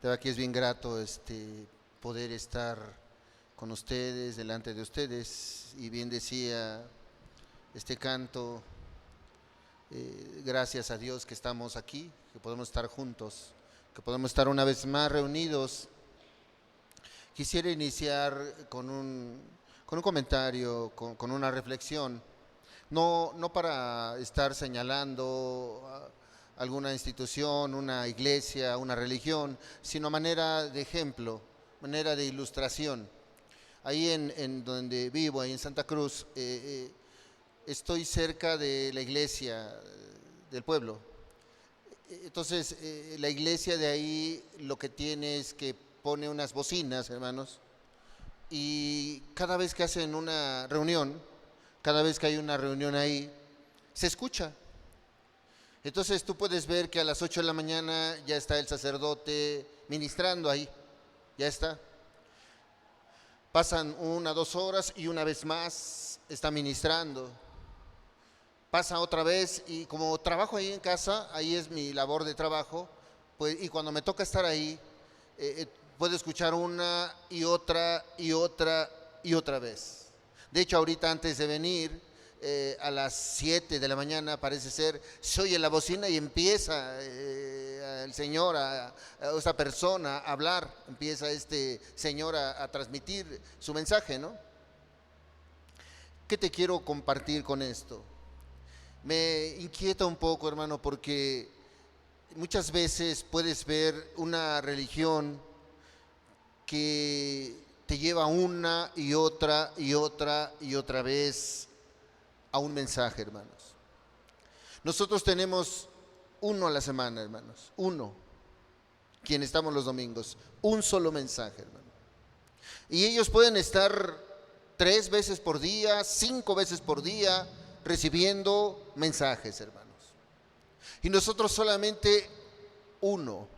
De verdad que es bien grato poder estar con ustedes, delante de ustedes. Y bien decía este canto, gracias a Dios que estamos aquí, que podemos estar juntos, que podemos estar una vez más reunidos. Quisiera iniciar con un comentario, con una reflexión, no para estar señalando alguna institución, una iglesia, una religión, sino manera de ejemplo, manera de ilustración. Ahí en donde vivo, ahí en Santa Cruz, estoy cerca de la iglesia del pueblo. Entonces, la iglesia de ahí lo que tiene es que pone unas bocinas, hermanos, y cada vez que hacen una reunión, cada vez que hay una reunión ahí, se escucha. Entonces tú puedes ver que a las 8 de la mañana ya está el sacerdote ministrando ahí, ya está. Pasan 1, 2 horas y una vez más está ministrando. Pasa otra vez y como trabajo ahí en casa, ahí es mi labor de trabajo, pues, y cuando me toca estar ahí, puedo escuchar una y otra y otra y otra vez. De hecho, ahorita antes de venir, a las 7 de la mañana parece ser, se oye la bocina y empieza el Señor, a esa persona a hablar, empieza este Señor a transmitir su mensaje, ¿no? ¿Qué te quiero compartir con esto? Me inquieta un poco, hermano, porque muchas veces puedes ver una religión que te lleva una y otra y otra y otra vez a un mensaje, hermanos. Nosotros tenemos uno a la semana, hermanos, uno, quien estamos los domingos, un solo mensaje, hermano. Y ellos pueden estar 3 veces por día, 5 veces por día, recibiendo mensajes, hermanos. Y nosotros solamente uno.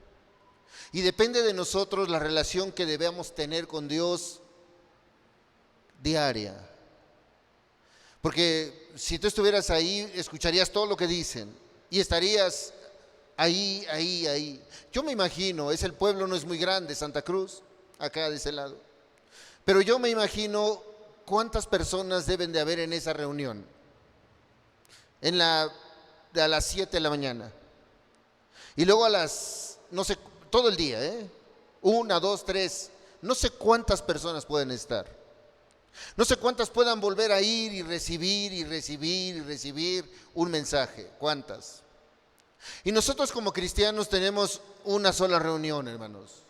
Y depende de nosotros la relación que debemos tener con Dios diaria. Porque si tú estuvieras ahí, escucharías todo lo que dicen y estarías ahí. Yo me imagino, el pueblo no es muy grande, Santa Cruz, acá de ese lado. Pero yo me imagino cuántas personas deben de haber en esa reunión. A las 7 de la mañana. Y luego no sé, todo el día, 1, 2, 3, no sé cuántas personas pueden estar. No sé cuántas puedan volver a ir y recibir y recibir y recibir un mensaje. ¿Cuántas? Y nosotros como cristianos tenemos una sola reunión, hermanos.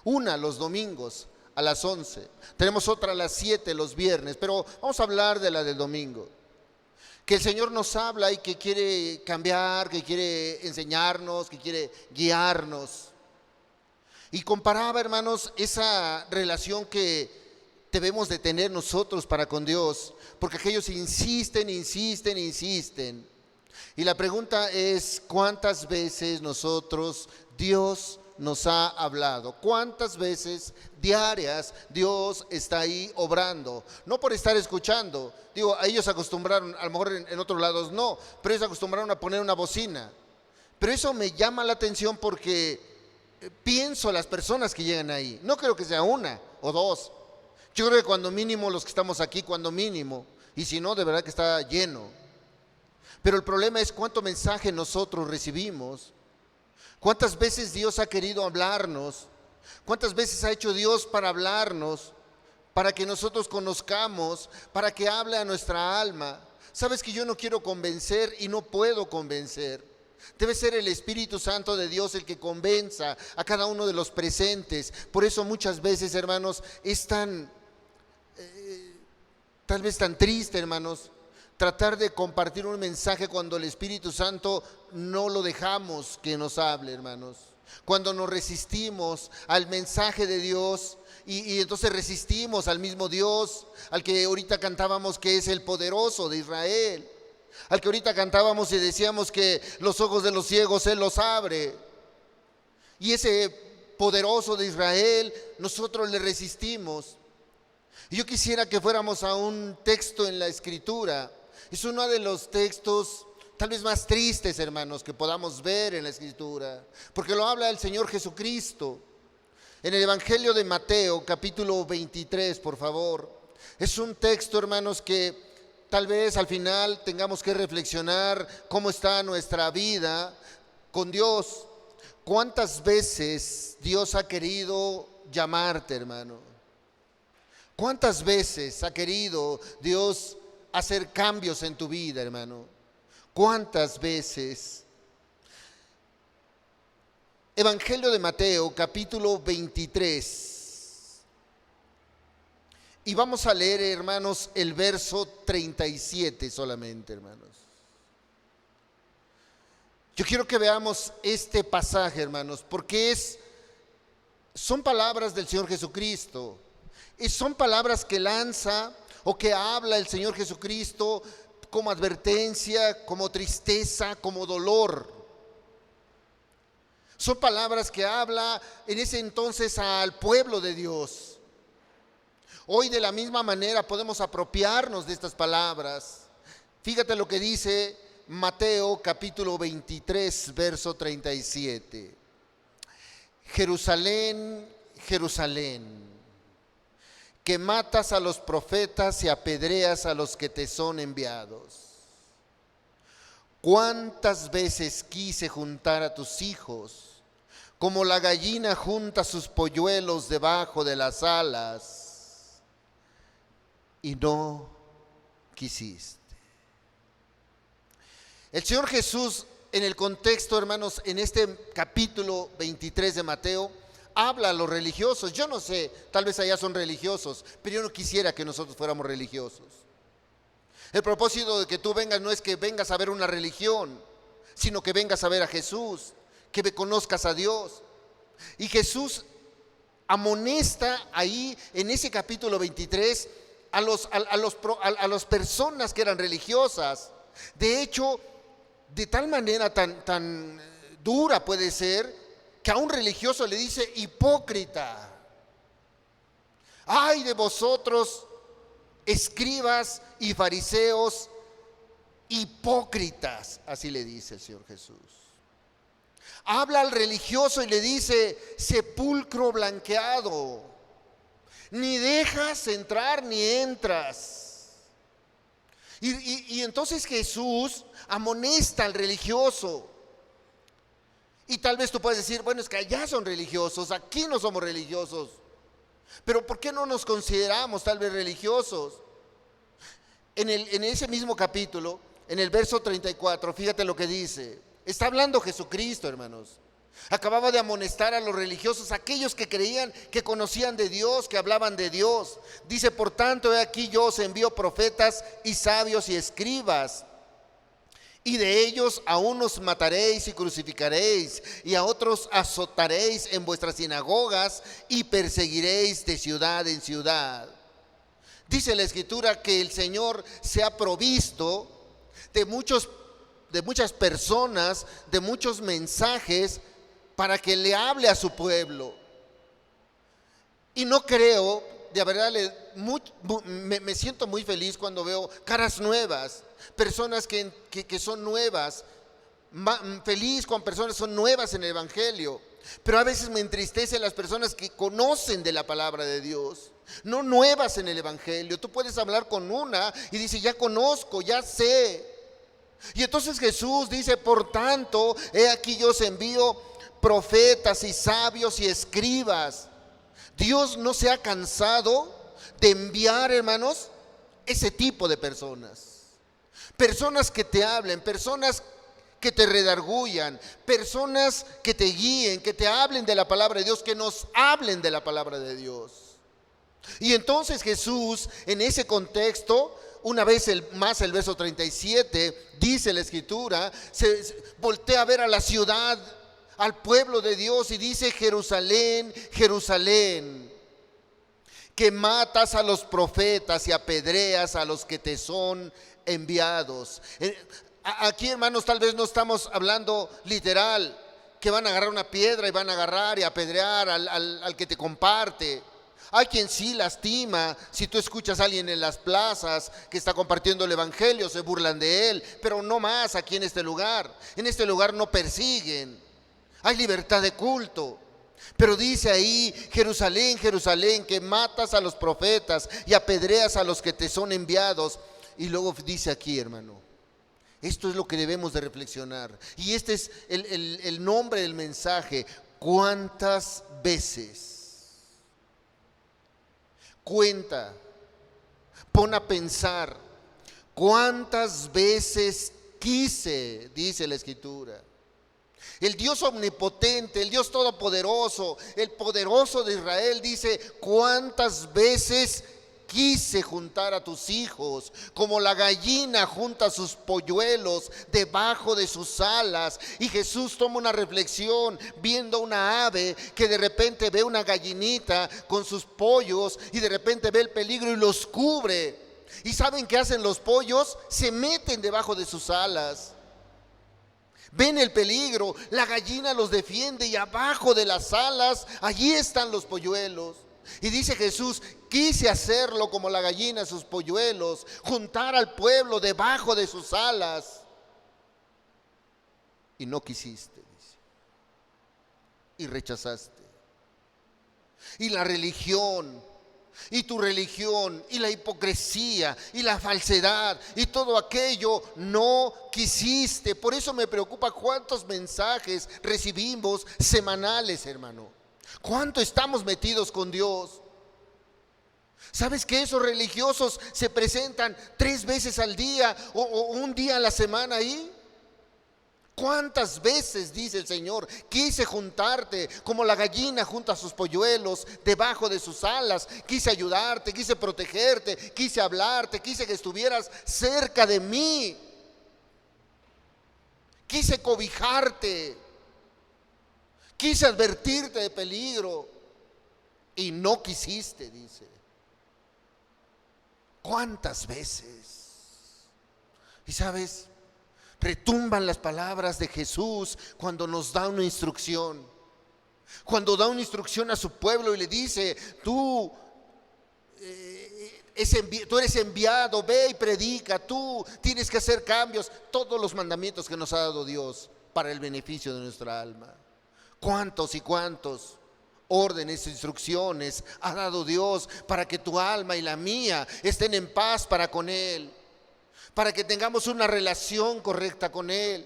Una los domingos a las 11. Tenemos otra a las 7 los viernes, pero vamos a hablar de la del domingo. Que el Señor nos habla y que quiere cambiar, que quiere enseñarnos, que quiere guiarnos. Y comparaba, hermanos, esa relación que debemos de tener nosotros para con Dios, porque aquellos insisten. Y la pregunta es, ¿cuántas veces Dios nos ha hablado? ¿Cuántas veces diarias Dios está ahí obrando? No por estar escuchando. Digo, a ellos acostumbraron, a lo mejor en otros lados no, pero ellos acostumbraron a poner una bocina. Pero eso me llama la atención porque pienso las personas que llegan ahí. No creo que sea una o dos. Yo creo que cuando mínimo los que estamos aquí, cuando mínimo, y si no, de verdad que está lleno. Pero el problema es cuánto mensaje nosotros recibimos. ¿Cuántas veces Dios ha querido hablarnos? ¿Cuántas veces ha hecho Dios para hablarnos? Para que nosotros conozcamos, para que hable a nuestra alma. Sabes que yo no quiero convencer y no puedo convencer. Debe ser el Espíritu Santo de Dios el que convenza a cada uno de los presentes. Por eso muchas veces, hermanos, es tal vez tan triste, hermanos, tratar de compartir un mensaje cuando el Espíritu Santo no lo dejamos que nos hable, hermanos. Cuando nos resistimos al mensaje de Dios y entonces resistimos al mismo Dios, al que ahorita cantábamos que es el poderoso de Israel, al que ahorita cantábamos y decíamos que los ojos de los ciegos Él los abre. Y ese poderoso de Israel, nosotros le resistimos. Y yo quisiera que fuéramos a un texto en la Escritura. Es uno de los textos tal vez más tristes, hermanos, que podamos ver en la Escritura, porque lo habla el Señor Jesucristo. En el Evangelio de Mateo, capítulo 23, por favor. Es un texto, hermanos, que tal vez al final tengamos que reflexionar cómo está nuestra vida con Dios. ¿Cuántas veces Dios ha querido llamarte, hermano? ¿Cuántas veces ha querido Dios hacer cambios en tu vida, hermano? ¿Cuántas veces? Evangelio de Mateo, capítulo 23. Y vamos a leer, hermanos, el verso 37 solamente, hermanos. Yo quiero que veamos este pasaje, hermanos, porque son palabras del Señor Jesucristo. Y son palabras que lanza o que habla el Señor Jesucristo como advertencia, como tristeza, como dolor. Son palabras que habla en ese entonces al pueblo de Dios. Hoy de la misma manera podemos apropiarnos de estas palabras. Fíjate lo que dice Mateo capítulo 23, verso 37. Jerusalén, Jerusalén, que matas a los profetas y apedreas a los que te son enviados. ¿Cuántas veces quise juntar a tus hijos, como la gallina junta sus polluelos debajo de las alas, y no quisiste? El Señor Jesús, en el contexto, hermanos, en este capítulo 23 de Mateo, habla a los religiosos. Yo no sé, tal vez allá son religiosos, pero yo no quisiera que nosotros fuéramos religiosos. El propósito de que tú vengas no es que vengas a ver una religión, sino que vengas a ver a Jesús, que conozcas a Dios. Y Jesús amonesta ahí en ese capítulo 23 a las personas que eran religiosas. De hecho, de tal manera tan dura puede ser, que a un religioso le dice hipócrita. Ay de vosotros, escribas y fariseos, hipócritas, así le dice el Señor Jesús. Habla al religioso y le dice sepulcro blanqueado, ni dejas entrar ni entras. Y entonces Jesús amonesta al religioso. Y tal vez tú puedes decir, bueno, es que allá son religiosos, aquí no somos religiosos. Pero ¿por qué no nos consideramos tal vez religiosos? En ese mismo capítulo, en el verso 34, fíjate lo que dice. Está hablando Jesucristo, hermanos. Acababa de amonestar a los religiosos, aquellos que creían, que conocían de Dios, que hablaban de Dios. Dice, por tanto, he aquí yo os envío profetas y sabios y escribas. Y de ellos a unos mataréis y crucificaréis, y a otros azotaréis en vuestras sinagogas y perseguiréis de ciudad en ciudad. Dice la Escritura que el Señor se ha provisto de muchas personas, de muchos mensajes para que le hable a su pueblo. Y no creo, de verdad, me siento muy feliz cuando veo caras nuevas, personas que son nuevas, feliz cuando personas son nuevas en el Evangelio. Pero a veces me entristece las personas que conocen de la palabra de Dios, no nuevas en el Evangelio. Tú puedes hablar con una y dice, ya conozco, ya sé. Y entonces Jesús dice, por tanto, he aquí yo os envío profetas y sabios y escribas. Dios no se ha cansado de enviar, hermanos, ese tipo de personas. Personas que te hablen, personas que te redargullan, personas que te guíen, que te hablen de la palabra de Dios, que nos hablen de la palabra de Dios. Y entonces Jesús, en ese contexto, una vez más el verso 37, dice la Escritura, se voltea a ver a la ciudad, al pueblo de Dios, y dice, Jerusalén, Jerusalén, que matas a los profetas y apedreas a los que te son enviados. Aquí, hermanos, tal vez no estamos hablando literal, que van a agarrar una piedra y van a agarrar y apedrear al que te comparte. Hay quien sí lastima. Si tú escuchas a alguien en las plazas que está compartiendo el evangelio, se burlan de él, pero no más aquí en este lugar. En este lugar no persiguen. Hay libertad de culto. Pero dice ahí: Jerusalén, Jerusalén, que matas a los profetas y apedreas a los que te son enviados. Y luego dice aquí, hermano, esto es lo que debemos de reflexionar. Y este es el nombre del mensaje: ¿cuántas veces? Cuenta, pon a pensar, ¿cuántas veces quise? Dice la Escritura. El Dios omnipotente, el Dios todopoderoso, el poderoso de Israel dice: ¿cuántas veces quise juntar a tus hijos, como la gallina junta sus polluelos debajo de sus alas? Y Jesús toma una reflexión viendo una ave que de repente ve una gallinita con sus pollos y de repente ve el peligro y los cubre. ¿Y saben qué hacen los pollos? Se meten debajo de sus alas. Ven el peligro, la gallina los defiende y abajo de las alas, allí están los polluelos. Y dice Jesús: quise hacerlo como la gallina sus polluelos, juntar al pueblo debajo de sus alas. Y no quisiste, dice, y rechazaste. Y la religión, y tu religión, y la hipocresía, y la falsedad, y todo aquello no quisiste. Por eso me preocupa cuántos mensajes recibimos semanales, hermano. ¿Cuánto estamos metidos con Dios? ¿Sabes que esos religiosos se presentan 3 veces al día o un día a la semana ahí? ¿Cuántas veces, dice el Señor, quise juntarte como la gallina junta sus polluelos debajo de sus alas? Quise ayudarte, quise protegerte, quise hablarte, quise que estuvieras cerca de mí. Quise cobijarte, quise advertirte de peligro y no quisiste, dice. ¿Cuántas veces? Y sabes, retumban las palabras de Jesús cuando nos da una instrucción. Cuando da una instrucción a su pueblo y le dice: tú eres enviado, ve y predica, tú tienes que hacer cambios. Todos los mandamientos que nos ha dado Dios para el beneficio de nuestra alma. ¿Cuántos y cuántos órdenes, instrucciones ha dado Dios para que tu alma y la mía estén en paz para con Él? Para que tengamos una relación correcta con Él,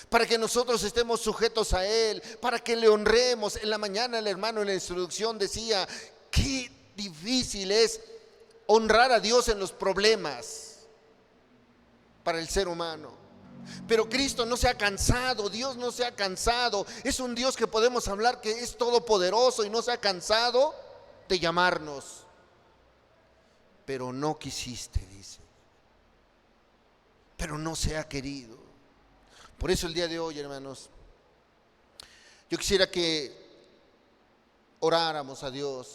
para que nosotros estemos sujetos a Él, para que le honremos. En la mañana el hermano en la introducción decía: qué difícil es honrar a Dios en los problemas para el ser humano. Pero Cristo no se ha cansado, Dios no se ha cansado. Es un Dios que podemos hablar que es todopoderoso y no se ha cansado de llamarnos. Pero no quisiste, dice. Pero no se ha querido. Por eso el día de hoy, hermanos, yo quisiera que oráramos a Dios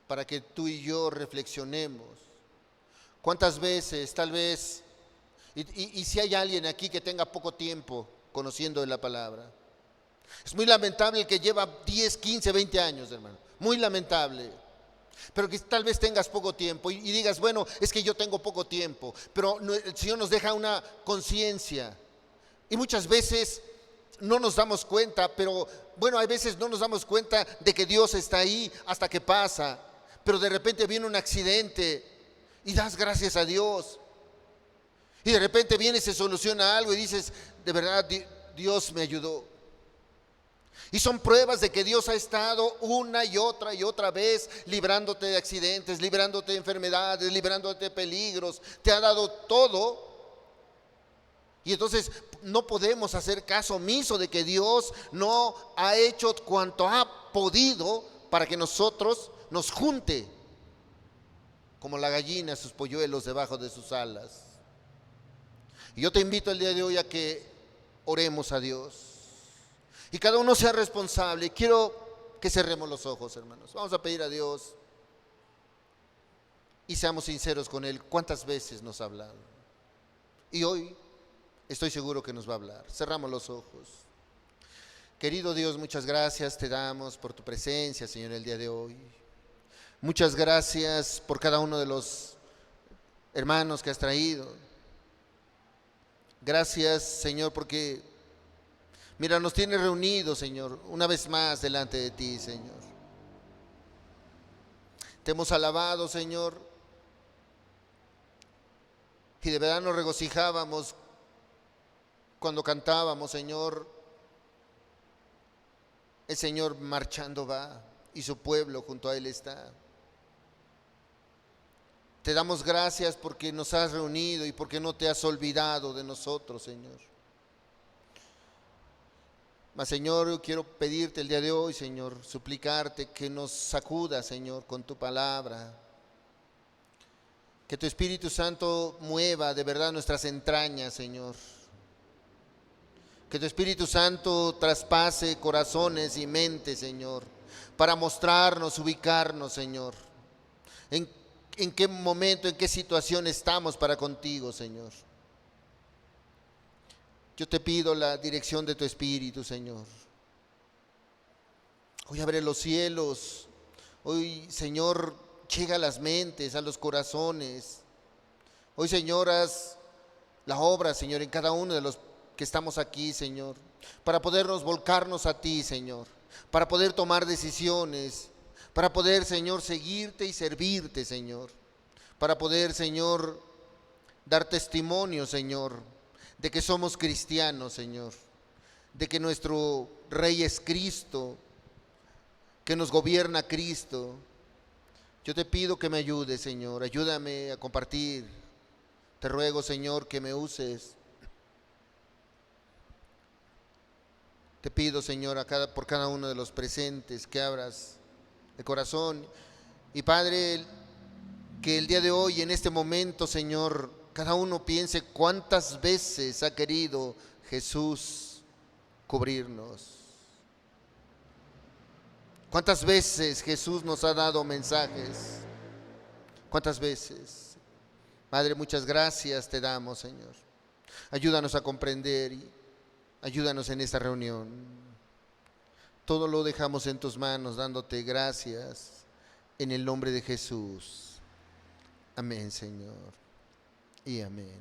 para que tú y yo reflexionemos. ¿Cuántas veces, tal vez, y si hay alguien aquí que tenga poco tiempo conociendo de la palabra? Es muy lamentable el que lleva 10, 15, 20 años, hermano. Muy lamentable. Pero que tal vez tengas poco tiempo y digas: bueno, es que yo tengo poco tiempo. Pero el Señor nos deja una conciencia. Y muchas veces no nos damos cuenta, pero bueno, hay veces no nos damos cuenta de que Dios está ahí hasta que pasa. Pero de repente viene un accidente y das gracias a Dios. Y de repente viene y se soluciona algo y dices: de verdad, Dios me ayudó. Y son pruebas de que Dios ha estado una y otra vez librándote de accidentes, librándote de enfermedades, librándote de peligros. Te ha dado todo. Y entonces no podemos hacer caso omiso de que Dios no ha hecho cuanto ha podido para que nosotros nos junte como la gallina sus polluelos debajo de sus alas. Y yo te invito el día de hoy a que oremos a Dios. Y cada uno sea responsable. Quiero que cerremos los ojos, hermanos. Vamos a pedir a Dios y seamos sinceros con Él. ¿Cuántas veces nos ha hablado? Y hoy estoy seguro que nos va a hablar. Cerramos los ojos. Querido Dios, muchas gracias te damos por tu presencia, Señor, el día de hoy. Muchas gracias por cada uno de los hermanos que has traído. Gracias, Señor, porque Mira, nos tienes reunidos, Señor, una vez más delante de ti, Señor. Te hemos alabado, Señor, y de verdad nos regocijábamos cuando cantábamos, Señor, el Señor marchando va y su pueblo junto a Él está. Te damos gracias porque nos has reunido y porque no te has olvidado de nosotros, Señor. Mas, Señor, yo quiero pedirte el día de hoy, Señor, suplicarte que nos sacudas, Señor, con tu palabra. Que tu Espíritu Santo mueva de verdad nuestras entrañas, Señor. Que tu Espíritu Santo traspase corazones y mentes, Señor, para mostrarnos, ubicarnos, Señor. En qué momento, en qué situación estamos para contigo, Señor. Yo te pido la dirección de tu Espíritu, Señor. Hoy abre los cielos. Hoy, Señor, llega a las mentes, a los corazones. Hoy, Señor, haz la obra, Señor, en cada uno de los que estamos aquí, Señor, para podernos volcarnos a ti, Señor, para poder tomar decisiones, para poder, Señor, seguirte y servirte, Señor, para poder, Señor, dar testimonio, Señor, de que somos cristianos, Señor, de que nuestro Rey es Cristo, que nos gobierna Cristo. Yo te pido que me ayudes, Señor, ayúdame a compartir. Te ruego, Señor, que me uses. Te pido, Señor, por cada uno de los presentes, que abras el corazón. Y Padre, que el día de hoy, en este momento, Señor, cada uno piense cuántas veces ha querido Jesús cubrirnos. Cuántas veces Jesús nos ha dado mensajes. Cuántas veces. Padre, muchas gracias te damos, Señor. Ayúdanos a comprender y ayúdanos en esta reunión. Todo lo dejamos en tus manos, dándote gracias en el nombre de Jesús. Amén, Señor. Y amén.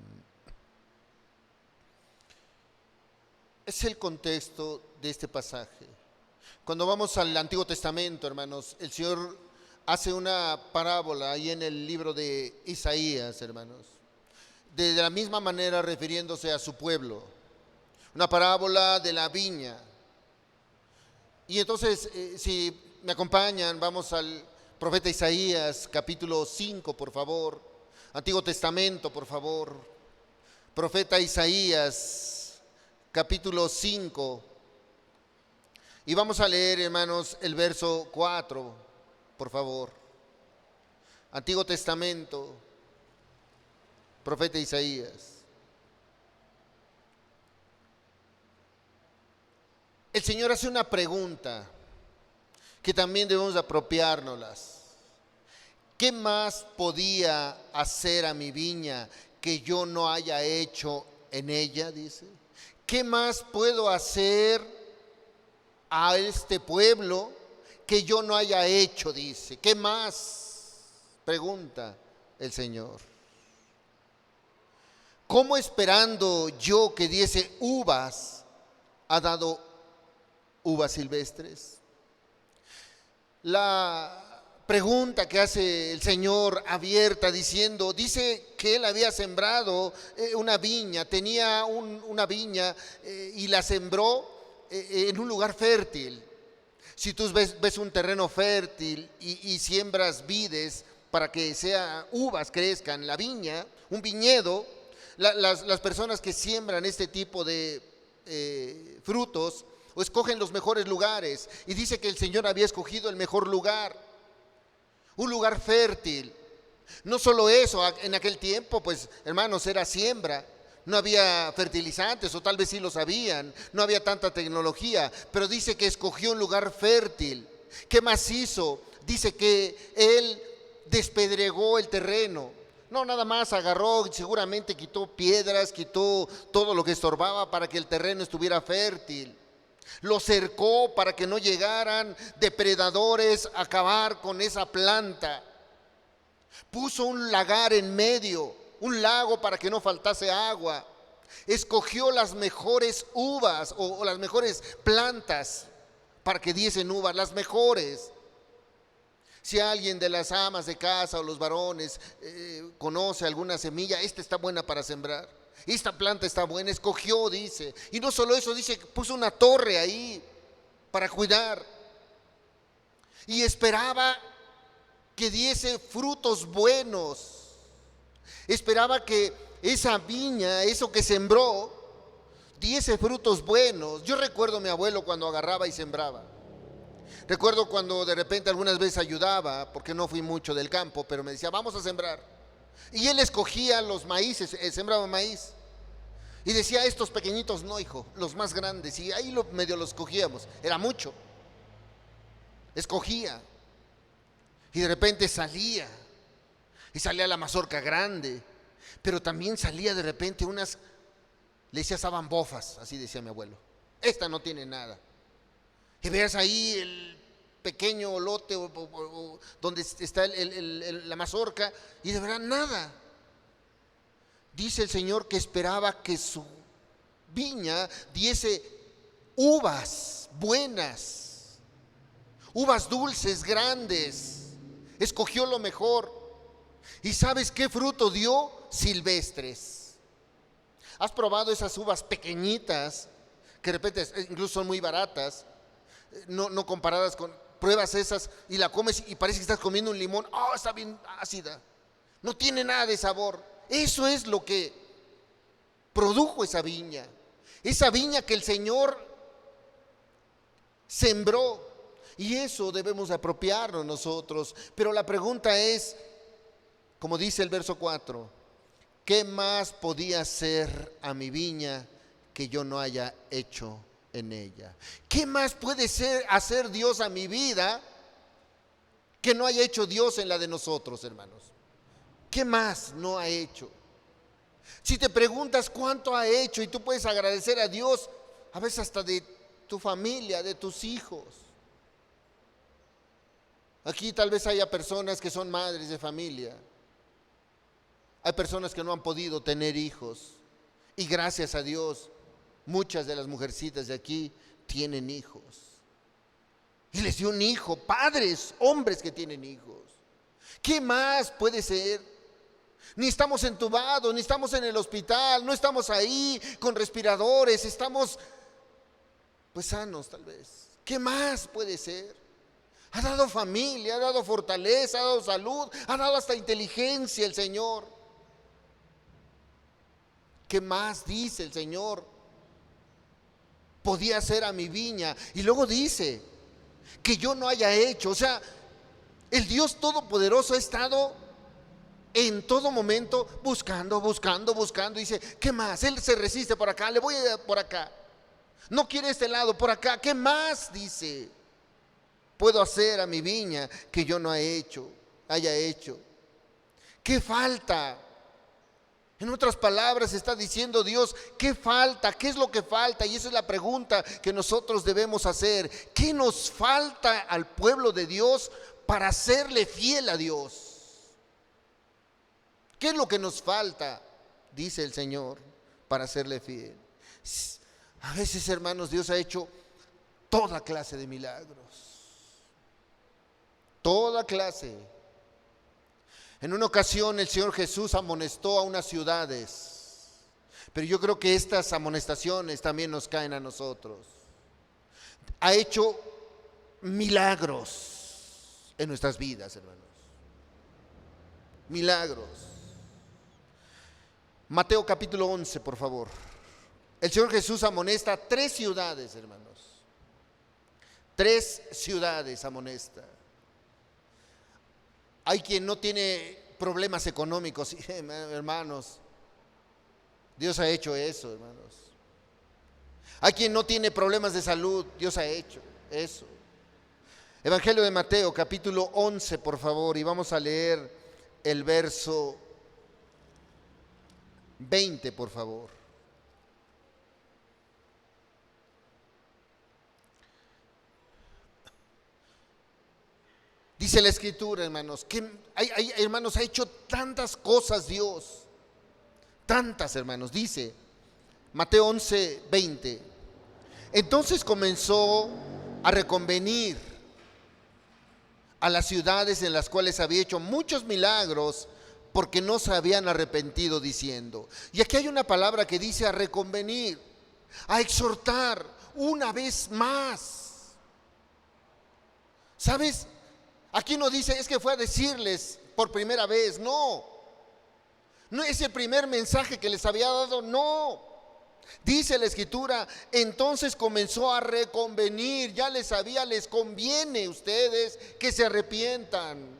Es el contexto de este pasaje. Cuando vamos al Antiguo Testamento, hermanos, el Señor hace una parábola ahí en el libro de Isaías, hermanos, de la misma manera refiriéndose a su pueblo. Una parábola de la viña. Y entonces, si me acompañan, vamos al profeta Isaías, capítulo 5, por favor. Antiguo Testamento, por favor. Profeta Isaías, capítulo 5. Y vamos a leer, hermanos, el verso 4, por favor. Antiguo Testamento, profeta Isaías. El Señor hace una pregunta que también debemos apropiárnoslas. ¿Qué más podía hacer a mi viña que yo no haya hecho en ella? Dice. ¿Qué más puedo hacer a este pueblo que yo no haya hecho? Dice. ¿Qué más? Pregunta el Señor. ¿Cómo esperando yo que diese uvas, ha dado uvas silvestres? La pregunta que hace el Señor abierta diciendo, dice que él había sembrado una viña, tenía una viña y la sembró en un lugar fértil. Si tú ves un terreno fértil y siembras vides para que sea uvas crezcan, la viña, un viñedo, las personas que siembran este tipo de frutos o escogen los mejores lugares, y dice que el Señor había escogido el mejor lugar, un lugar fértil. No solo eso, en aquel tiempo, pues hermanos, era siembra. No había fertilizantes, o tal vez sí los habían, no había tanta tecnología, pero dice que escogió un lugar fértil. ¿Qué más hizo? Dice que él despedregó el terreno. No, nada más agarró, seguramente quitó piedras, quitó todo lo que estorbaba para que el terreno estuviera fértil. Lo cercó para que no llegaran depredadores a acabar con esa planta. Puso un lagar en medio, un lago para que no faltase agua. Escogió las mejores uvas o las mejores plantas para que diesen uvas, las mejores. Si alguien de las amas de casa o los varones conoce alguna semilla, esta está buena para sembrar, esta planta está buena, escogió, dice. Y no solo eso, dice que puso una torre ahí para cuidar. Y esperaba que diese frutos buenos. Esperaba que esa viña, eso que sembró, diese frutos buenos. Yo recuerdo a mi abuelo cuando agarraba y sembraba. Recuerdo cuando de repente algunas veces ayudaba, porque no fui mucho del campo, pero me decía, vamos a sembrar. Y él escogía los maíces, sembraba maíz. Y decía, estos pequeñitos no, hijo, los más grandes. Y ahí medio los cogíamos, era mucho. Escogía. Y de repente salía. Y salía la mazorca grande. Pero también salía de repente unas, le decía sabambofas, así decía mi abuelo. Esta no tiene nada. Y veas ahí el pequeño lote donde está la mazorca, y de verdad nada. Dice el Señor que esperaba que su viña diese uvas buenas, uvas dulces, grandes. Escogió lo mejor. ¿Y sabes qué fruto dio? Silvestres. ¿Has probado esas uvas pequeñitas que de repente incluso son muy baratas? No comparadas con, pruebas esas y la comes y parece que estás comiendo un limón. Oh, está bien ácida, no tiene nada de sabor. Eso es lo que produjo esa viña que el Señor sembró, y eso debemos apropiarnos nosotros. Pero la pregunta es, como dice el verso 4, ¿qué más podía hacer a mi viña que yo no haya hecho en ella? ¿Qué más puede hacer Dios a mi vida que no haya hecho Dios en la de nosotros, hermanos? ¿Qué más no ha hecho? Si te preguntas cuánto ha hecho, y tú puedes agradecer a Dios, a veces hasta de tu familia, de tus hijos. Aquí tal vez haya personas que son madres de familia. Hay personas que no han podido tener hijos, y gracias a Dios muchas de las mujercitas de aquí tienen hijos, y les dio un hijo. Padres, hombres que tienen hijos. ¿Qué más puede ser? Ni estamos entubados, ni estamos en el hospital, no estamos ahí con respiradores, estamos pues sanos tal vez. ¿Qué más puede ser? Ha dado familia, ha dado fortaleza, ha dado salud, ha dado hasta inteligencia el Señor. ¿Qué más dice el Señor? Podía hacer a mi viña. Y luego dice que yo no haya hecho. O sea, el Dios Todopoderoso ha estado en todo momento buscando. Dice, ¿qué más? Él se resiste por acá, le voy a ir por acá. No quiere este lado, por acá. ¿Qué más? Dice, puedo hacer a mi viña que yo no haya hecho. ¿Qué falta? En otras palabras está diciendo Dios, ¿qué falta? ¿Qué es lo que falta? Y esa es la pregunta que nosotros debemos hacer. ¿Qué nos falta al pueblo de Dios para serle fiel a Dios? ¿Qué es lo que nos falta? Dice el Señor, para serle fiel. A veces, hermanos, Dios ha hecho toda clase de milagros. Toda clase. En una ocasión el Señor Jesús amonestó a unas ciudades, pero yo creo que estas amonestaciones también nos caen a nosotros. Ha hecho milagros en nuestras vidas, hermanos. Milagros. Mateo capítulo 11, por favor. El Señor Jesús amonesta a 3 ciudades, hermanos. 3 ciudades amonesta. Hay quien no tiene problemas económicos, hermanos. Dios ha hecho eso, hermanos. Hay quien no tiene problemas de salud. Dios ha hecho eso. Evangelio de Mateo, capítulo 11, por favor, y vamos a leer el verso 20, por favor. Dice la Escritura, hermanos, que hermanos, ha hecho tantas cosas Dios, tantas, hermanos. Dice, Mateo 11:20. Entonces comenzó a reconvenir a las ciudades en las cuales había hecho muchos milagros, porque no se habían arrepentido, diciendo. Y aquí hay una palabra que dice a reconvenir, a exhortar una vez más. ¿Sabes? Aquí no dice es que fue a decirles por primera vez, no. No es el primer mensaje que les había dado, no. Dice la escritura, entonces comenzó a reconvenir, ya les conviene a ustedes que se arrepientan.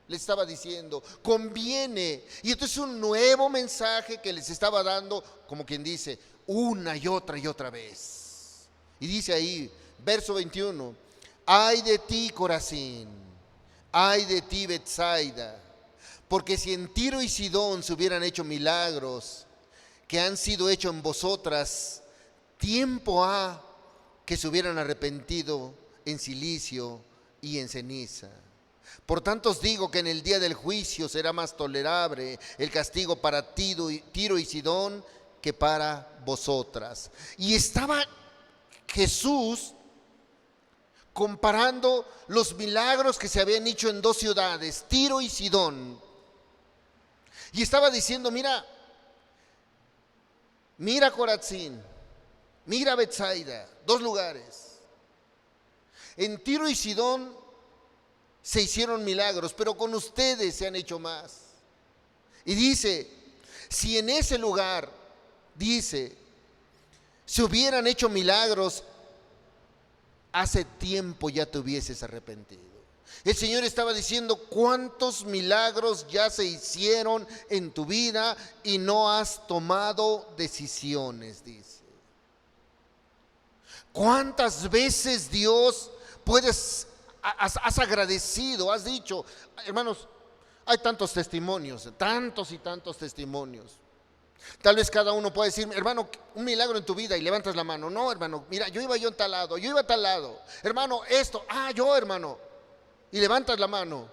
Les estaba diciendo, conviene. Y entonces un nuevo mensaje que les estaba dando, como quien dice, una y otra vez. Y dice ahí, verso 21, ay de ti, Corazín, ay de ti, Betsaida, porque si en Tiro y Sidón se hubieran hecho milagros que han sido hechos en vosotras, tiempo ha que se hubieran arrepentido en cilicio y en ceniza. Por tanto os digo que en el día del juicio será más tolerable el castigo para Tiro y Sidón que para vosotras. Y estaba Jesús comparando los milagros que se habían hecho en dos ciudades, Tiro y Sidón. Y estaba diciendo, mira Corazín, mira Betsaida, dos lugares. En Tiro y Sidón se hicieron milagros, pero con ustedes se han hecho más. Y dice, si en ese lugar, dice, se hubieran hecho milagros, hace tiempo ya te hubieses arrepentido. El Señor estaba diciendo, ¿cuántos milagros ya se hicieron en tu vida y no has tomado decisiones? Dice. ¿Cuántas veces Dios has agradecido, has dicho? Hermanos, hay tantos testimonios, tantos y tantos testimonios. Tal vez cada uno puede decir, hermano, un milagro en tu vida, y levantas la mano. No, hermano, mira, yo iba en tal lado, yo iba a tal lado. Hermano, esto, yo, hermano. Y levantas la mano.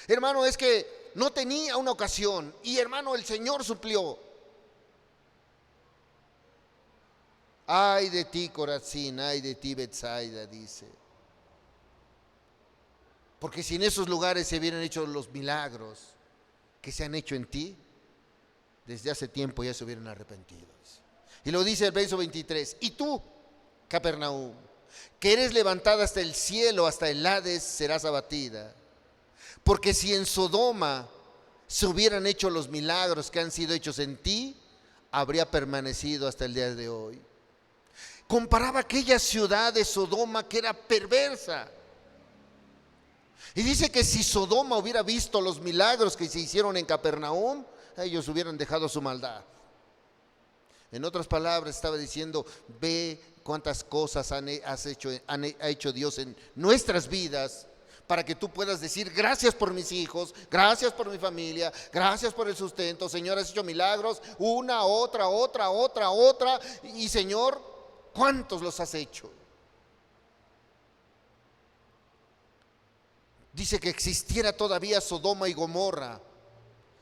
Hermano, es que no tenía una ocasión, y hermano, el Señor suplió. Ay de ti, Corazín, ay de ti, Betsaida, dice. Porque si en esos lugares se hubieran hecho los milagros que se han hecho en ti, desde hace tiempo ya se hubieran arrepentido. Y lo dice el verso 23, y tú, Capernaum, que eres levantada hasta el cielo, hasta el Hades serás abatida. Porque si en Sodoma se hubieran hecho los milagros que han sido hechos en ti, habría permanecido hasta el día de hoy. Comparaba aquella ciudad de Sodoma que era perversa. Y dice que si Sodoma hubiera visto los milagros que se hicieron en Capernaum, ellos hubieran dejado su maldad. En otras palabras, estaba diciendo, ve cuántas cosas ha hecho Dios en nuestras vidas, para que tú puedas decir, gracias por mis hijos, gracias por mi familia, gracias por el sustento. Señor, has hecho milagros, una, otra, y Señor, ¿cuántos los has hecho? Dice que existiera todavía Sodoma y Gomorra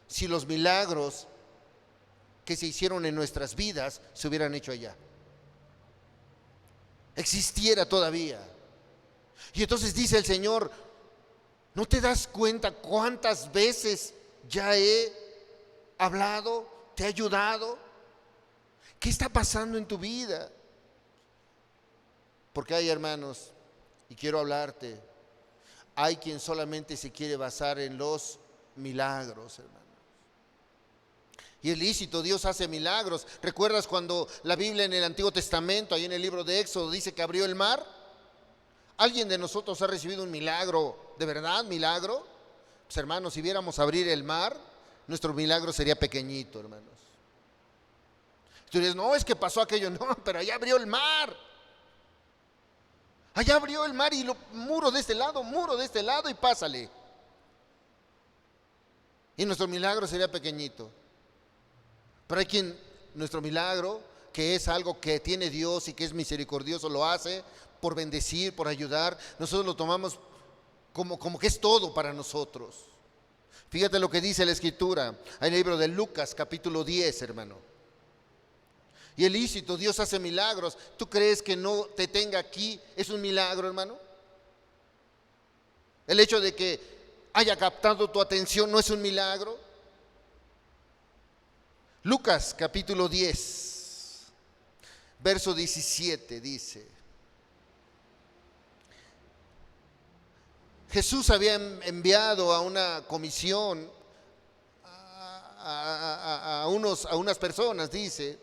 si los milagros que se hicieron en nuestras vidas se hubieran hecho allá. Existiera todavía. Y entonces dice el Señor, ¿no te das cuenta cuántas veces ya he hablado, te he ayudado? ¿Qué está pasando en tu vida? Porque hay hermanos, y quiero hablarte, hay quien solamente se quiere basar en los milagros, hermanos. Y es lícito, Dios hace milagros. ¿Recuerdas cuando la Biblia en el Antiguo Testamento, ahí en el libro de Éxodo, dice que abrió el mar? ¿Alguien de nosotros ha recibido un milagro, de verdad, milagro? Pues hermanos, si viéramos abrir el mar, nuestro milagro sería pequeñito, hermanos. Tú dices, no, es que pasó aquello, no, pero allá abrió el mar. Allá abrió el mar y muro de este lado y pásale. Y nuestro milagro sería pequeñito. Pero hay quien, nuestro milagro, que es algo que tiene Dios y que es misericordioso, lo hace por bendecir, por ayudar. Nosotros lo tomamos como que es todo para nosotros. Fíjate lo que dice la Escritura en el libro de Lucas, capítulo 10, hermano. Y es lícito, Dios hace milagros. ¿Tú crees que no te tenga aquí es un milagro, hermano? El hecho de que haya captado tu atención no es un milagro. Lucas capítulo 10, verso 17 dice: Jesús había enviado a una comisión a unas personas, dice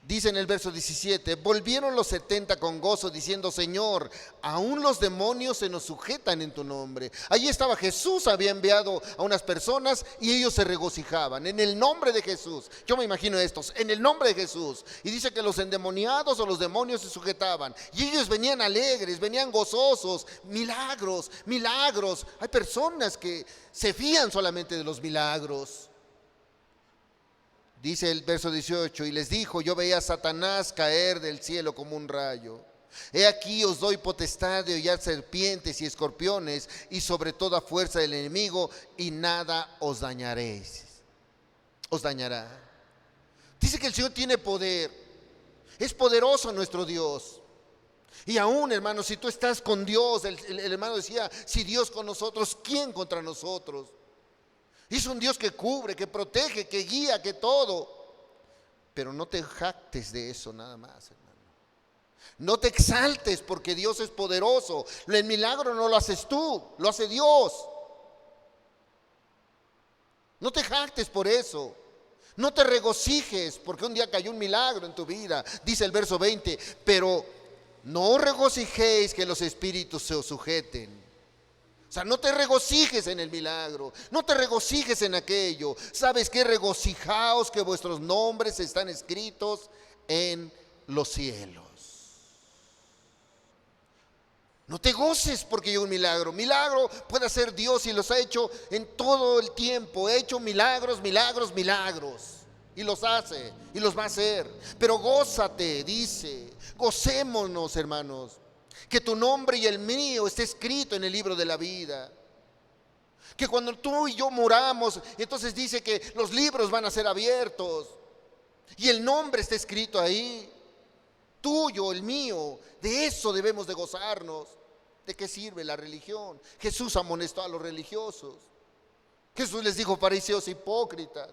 en el verso 17: volvieron los 70 con gozo diciendo: Señor, aún los demonios se nos sujetan en tu nombre. Allí estaba Jesús, había enviado a unas personas y ellos se regocijaban en el nombre de Jesús. Yo me imagino estos, en el nombre de Jesús. Y dice que los endemoniados o los demonios se sujetaban y ellos venían alegres, venían gozosos. Milagros, milagros. Hay personas que se fían solamente de los milagros. Dice el verso 18: y les dijo: yo veía a Satanás caer del cielo como un rayo. He aquí os doy potestad de hollar serpientes y escorpiones y sobre toda fuerza del enemigo, y nada os dañará. Dice que el Señor tiene poder. Es poderoso nuestro Dios. Y aún, hermano, si tú estás con Dios, el hermano decía: si Dios con nosotros, ¿quién contra nosotros? Es un Dios que cubre, que protege, que guía, que todo. Pero no te jactes de eso nada más, hermano. No te exaltes porque Dios es poderoso. El milagro no lo haces tú, lo hace Dios. No te jactes por eso. No te regocijes porque un día cayó un milagro en tu vida. Dice el verso 20: pero no os regocijéis que los espíritus se os sujeten. O sea, no te regocijes en el milagro, no te regocijes en aquello. ¿Sabes qué? Regocijaos que vuestros nombres están escritos en los cielos. No te goces porque hay un milagro. Milagro puede hacer Dios y los ha hecho en todo el tiempo. Ha hecho milagros, milagros, milagros. Y los hace y los va a hacer. Pero gózate, dice. Gocémonos, hermanos. Que tu nombre y el mío esté escrito en el libro de la vida. Que cuando tú y yo moramos, entonces dice que los libros van a ser abiertos. Y el nombre está escrito ahí. Tuyo, el mío. De eso debemos de gozarnos. ¿De qué sirve la religión? Jesús amonestó a los religiosos. Jesús les dijo: fariseos hipócritas,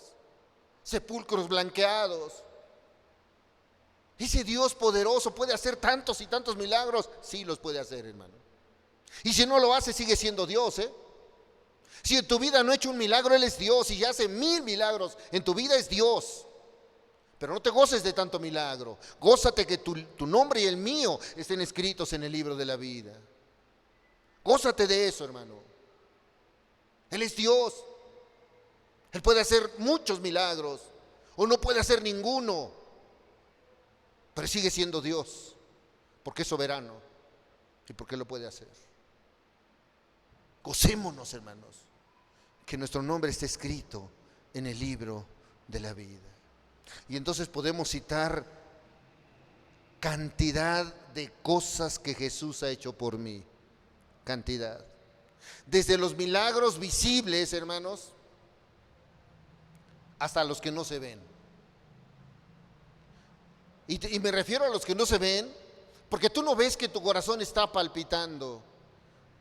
sepulcros blanqueados. Ese Dios poderoso puede hacer tantos y tantos milagros. Sí los puede hacer, hermano. Y si no lo hace, sigue siendo Dios, Si en tu vida no ha hecho un milagro, Él es Dios. Y hace 1000 milagros en tu vida, es Dios. Pero no te goces de tanto milagro. Gózate que tu nombre y el mío estén escritos en el libro de la vida. Gózate de eso, hermano. Él es Dios. Él puede hacer muchos milagros o no puede hacer ninguno, pero sigue siendo Dios, porque es soberano y porque lo puede hacer. Gocémonos, hermanos, que nuestro nombre esté escrito en el libro de la vida. Y entonces podemos citar cantidad de cosas que Jesús ha hecho por mí. Cantidad. Desde los milagros visibles, hermanos, hasta los que no se ven. Y me refiero a los que no se ven, porque tú no ves que tu corazón está palpitando.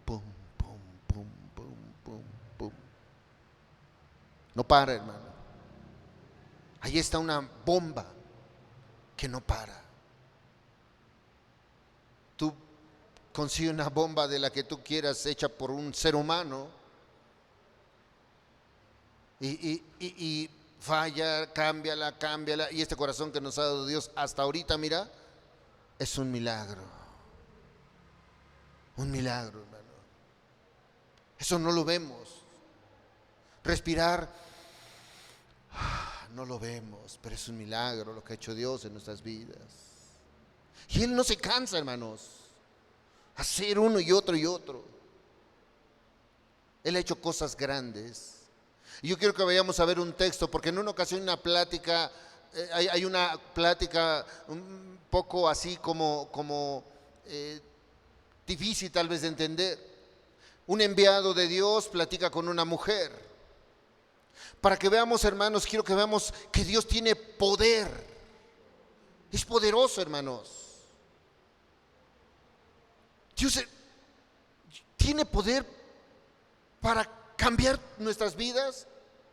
Pum, pum, pum, pum, pum, pum. No para, hermano. Ahí está una bomba que no para. Tú consigues una bomba de la que tú quieras hecha por un ser humano y falla, cámbiala. Y este corazón que nos ha dado Dios hasta ahorita, mira, es un milagro. Un milagro, hermano. Eso no lo vemos. Respirar, no lo vemos, pero es un milagro lo que ha hecho Dios en nuestras vidas. Y Él no se cansa, hermanos, hacer uno y otro y otro. Él ha hecho cosas grandes. Y yo quiero que vayamos a ver un texto, porque en una ocasión una plática, hay una plática un poco así como difícil tal vez de entender. Un enviado de Dios platica con una mujer. Para que veamos, hermanos, quiero que veamos que Dios tiene poder Es poderoso, hermanos. Dios tiene poder para cambiar nuestras vidas.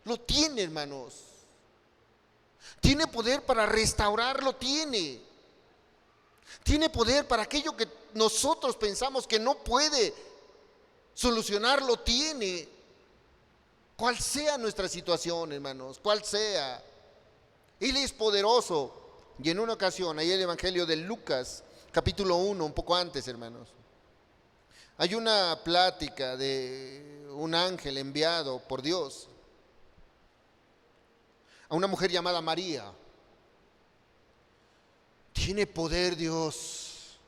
Lo tiene, hermanos. Tiene poder para restaurar, lo tiene. Tiene poder para aquello que nosotros pensamos que no puede solucionar, lo tiene. Cual sea nuestra situación, hermanos, cual sea. Él es poderoso. Y en una ocasión, ahí el Evangelio de Lucas, capítulo 1, un poco antes, hermanos, hay una plática de un ángel enviado por Dios a una mujer llamada María. ¿Tiene poder Dios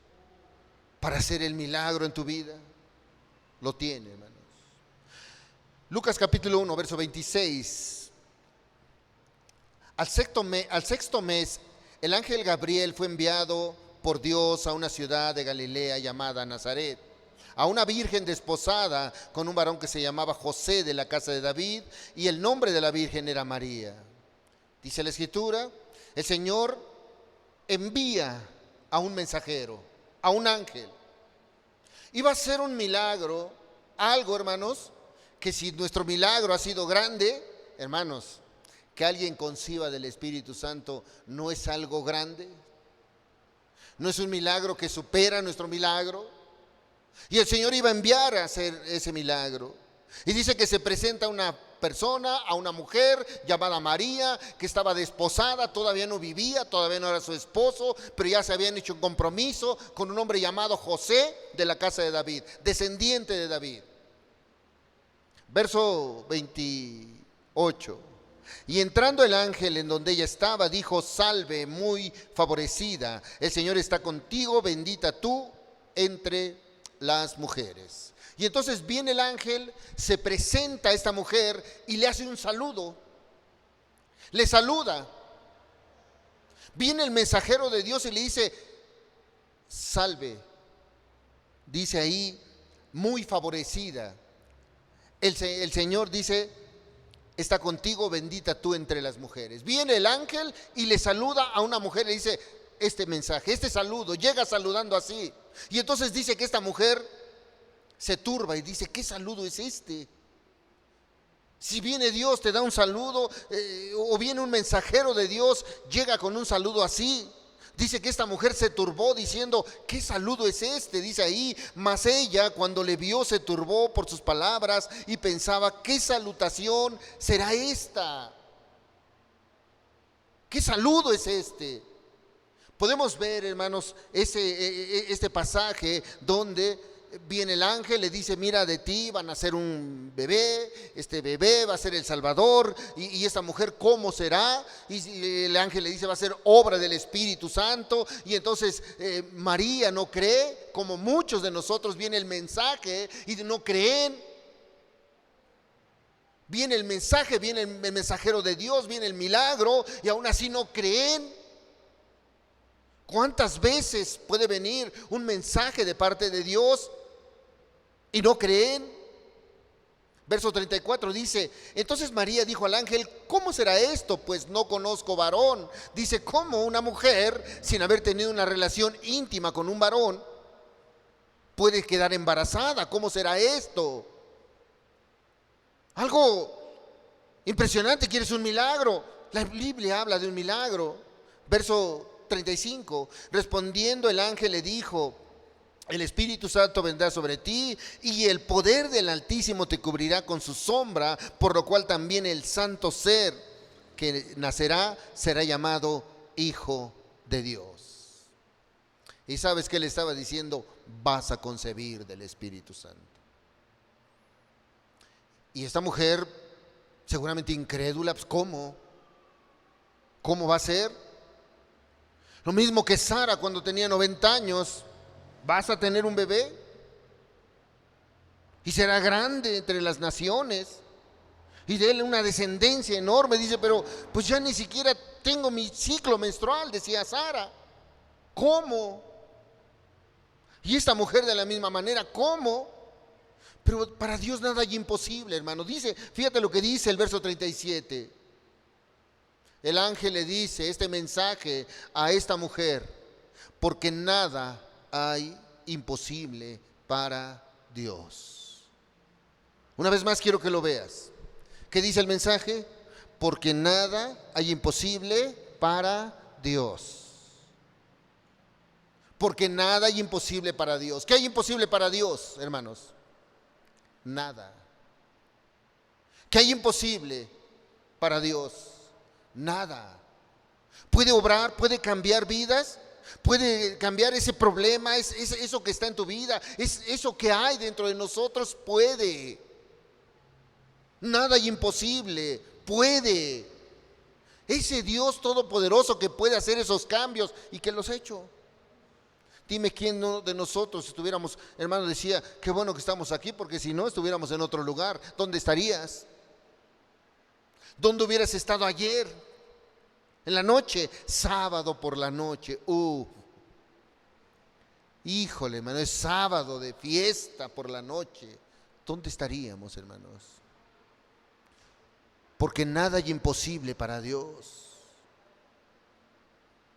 para hacer el milagro en tu vida? Lo tiene, hermanos. Lucas capítulo 1, verso 26. Al sexto mes, el ángel Gabriel fue enviado por Dios a una ciudad de Galilea llamada Nazaret, a una virgen desposada con un varón que se llamaba José, de la casa de David, y el nombre de la virgen era María. Dice la Escritura, el Señor envía a un mensajero, a un ángel. Iba a ser un milagro, algo, hermanos, que si nuestro milagro ha sido grande, hermanos, que alguien conciba del Espíritu Santo no es algo grande. No es un milagro que supera nuestro milagro. Y el Señor iba a enviar a hacer ese milagro. Y dice que se presenta una persona, a una mujer llamada María, que estaba desposada, todavía no vivía, todavía no era su esposo, pero ya se habían hecho un compromiso con un hombre llamado José, de la casa de David, descendiente de David. Verso 28. Y entrando el ángel en donde ella estaba, dijo: salve, muy favorecida, el Señor está contigo, bendita tú entre las mujeres. Y entonces viene el ángel, se presenta a esta mujer y le hace un saludo. Le saluda. Viene el mensajero de Dios y le dice: salve. Dice ahí, muy favorecida. El Señor dice: está contigo, bendita tú entre las mujeres. Viene el ángel y le saluda a una mujer, le dice este mensaje, este saludo, llega saludando así. Y entonces dice que esta mujer se turba y dice: ¿qué saludo es este? Si viene Dios, te da un saludo, o viene un mensajero de Dios, llega con un saludo así. Dice que esta mujer se turbó diciendo: ¿qué saludo es este? Dice ahí, mas ella cuando le vio se turbó por sus palabras y pensaba: ¿qué salutación será esta? ¿Qué saludo es este? Podemos ver, hermanos, este pasaje donde viene el ángel, le dice: mira, de ti van a nacer un bebé, este bebé va a ser el Salvador, y esta mujer, ¿cómo será? Y el ángel le dice: va a ser obra del Espíritu Santo. Y entonces María no cree, como muchos de nosotros. Viene el mensaje y no creen. Viene el mensaje, viene el mensajero de Dios, viene el milagro, y aún así no creen. ¿Cuántas veces puede venir un mensaje de parte de Dios y no creen? Verso 34 dice: entonces María dijo al ángel: ¿cómo será esto? Pues no conozco varón. Dice: ¿cómo una mujer, sin haber tenido una relación íntima con un varón, puede quedar embarazada? ¿Cómo será esto? Algo impresionante. ¿Quieres un milagro? La Biblia habla de un milagro. Verso 35, respondiendo el ángel le dijo: el Espíritu Santo vendrá sobre ti y el poder del Altísimo te cubrirá con su sombra, por lo cual también el santo ser que nacerá será llamado Hijo de Dios. ¿Y sabes qué le estaba diciendo? Vas a concebir del Espíritu Santo. Y esta mujer, seguramente incrédula, pues ¿cómo? ¿Cómo va a ser? Lo mismo que Sara cuando tenía 90 años. ¿Vas a tener un bebé? Y será grande entre las naciones. Y de él una descendencia enorme. Dice: pero pues ya ni siquiera tengo mi ciclo menstrual, decía Sara. ¿Cómo? Y esta mujer de la misma manera, ¿cómo? Pero para Dios nada hay imposible, hermano. Dice, fíjate lo que dice el verso 37. El ángel le dice este mensaje a esta mujer: porque nada hay imposible para Dios. Una vez más quiero que lo veas. ¿Qué dice el mensaje? Porque nada hay imposible para Dios. Porque nada hay imposible para Dios. ¿Qué hay imposible para Dios, hermanos? Nada. ¿Qué hay imposible para Dios? Nada. Puede obrar, puede cambiar vidas, puede cambiar ese problema, eso que está en tu vida, eso que hay dentro de nosotros, puede. Nada hay imposible, puede. Ese Dios todopoderoso que puede hacer esos cambios y que los ha hecho. Dime quién de nosotros estuviéramos, hermano, decía, qué bueno que estamos aquí, porque si no estuviéramos en otro lugar. ¿Dónde estarías? ¿Dónde hubieras estado ayer? En la noche, sábado por la noche. Híjole, hermano, es sábado de fiesta por la noche. ¿Dónde estaríamos, hermanos? Porque nada hay imposible para Dios.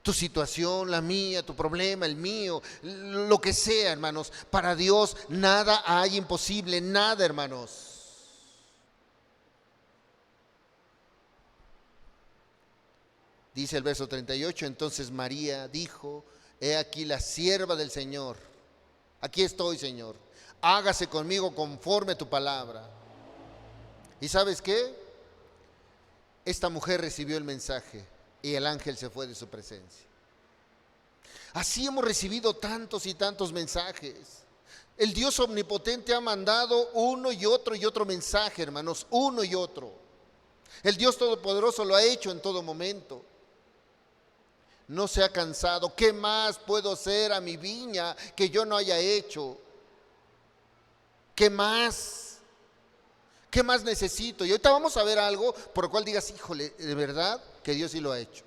Tu situación, la mía, tu problema, el mío, lo que sea, hermanos, para Dios nada hay imposible, nada, hermanos. Dice el verso 38, entonces María dijo, he aquí la sierva del Señor, aquí estoy, Señor, hágase conmigo conforme tu palabra. ¿Y sabes qué? Esta mujer recibió el mensaje y el ángel se fue de su presencia. Así hemos recibido tantos y tantos mensajes. El Dios omnipotente ha mandado uno y otro mensaje, hermanos, uno y otro. El Dios todopoderoso lo ha hecho en todo momento. No se ha cansado. ¿Qué más puedo hacer a mi viña que yo no haya hecho? ¿Qué más? ¿Qué más necesito? Y ahorita vamos a ver algo por lo cual digas, híjole, de verdad que Dios sí lo ha hecho.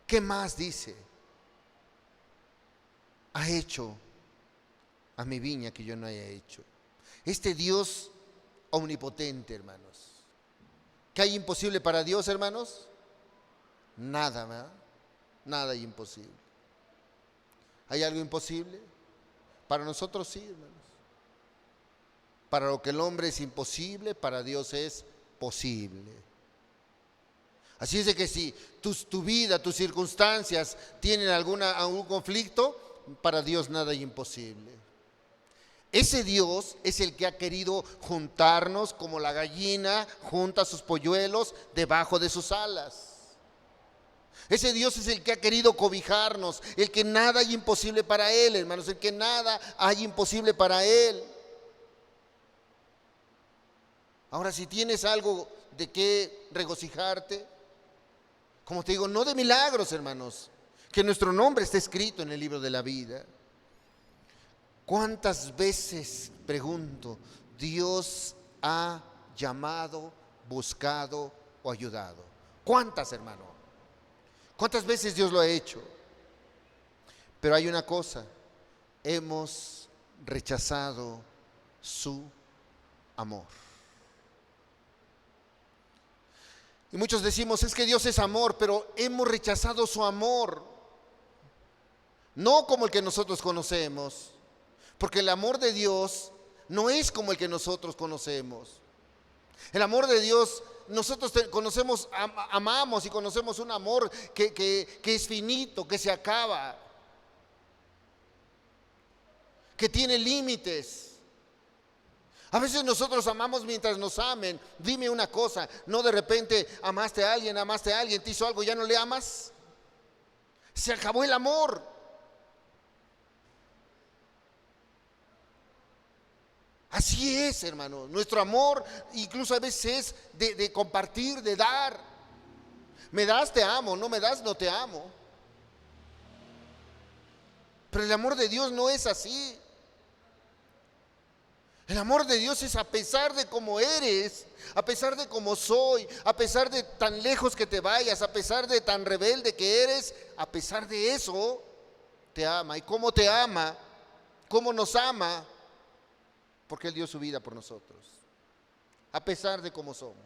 ¿Qué más dice? Ha hecho a mi viña que yo no haya hecho. Este Dios omnipotente, hermanos. ¿Qué hay imposible para Dios, hermanos? Nada, ¿verdad? Nada hay imposible. ¿Hay algo imposible? Para nosotros sí, hermanos. Para lo que el hombre es imposible, para Dios es posible. Así es de que si tu vida, tus circunstancias tienen algún conflicto, para Dios nada es imposible. Ese Dios es el que ha querido juntarnos como la gallina junta sus polluelos debajo de sus alas. Ese Dios es el que ha querido cobijarnos, el que nada hay imposible para Él, hermanos, el que nada hay imposible para Él. Ahora, si tienes algo de qué regocijarte, como te digo, no de milagros, hermanos, que nuestro nombre está escrito en el libro de la vida. ¿Cuántas veces, pregunto, Dios ha llamado, buscado o ayudado? ¿Cuántas, hermano? ¿Cuántas veces Dios lo ha hecho? Pero hay una cosa, hemos rechazado su amor. Y muchos decimos, es que Dios es amor, pero hemos rechazado su amor. No como el que nosotros conocemos, porque el amor de Dios no es como el que nosotros conocemos. El amor de Dios, nosotros conocemos, amamos y conocemos un amor que es finito, que se acaba, que tiene límites. A veces nosotros amamos mientras nos amen. Dime una cosa, no de repente amaste a alguien, te hizo algo, ya no le amas. Se acabó el amor. Así es, hermano. Nuestro amor incluso a veces es de compartir, de dar. Me das, te amo. No me das, no te amo. Pero el amor de Dios no es así. El amor de Dios es a pesar de cómo eres, a pesar de cómo soy, a pesar de tan lejos que te vayas, a pesar de tan rebelde que eres, a pesar de eso, te ama. ¿Y cómo te ama? ¿Cómo nos ama? Porque Él dio su vida por nosotros, a pesar de cómo somos.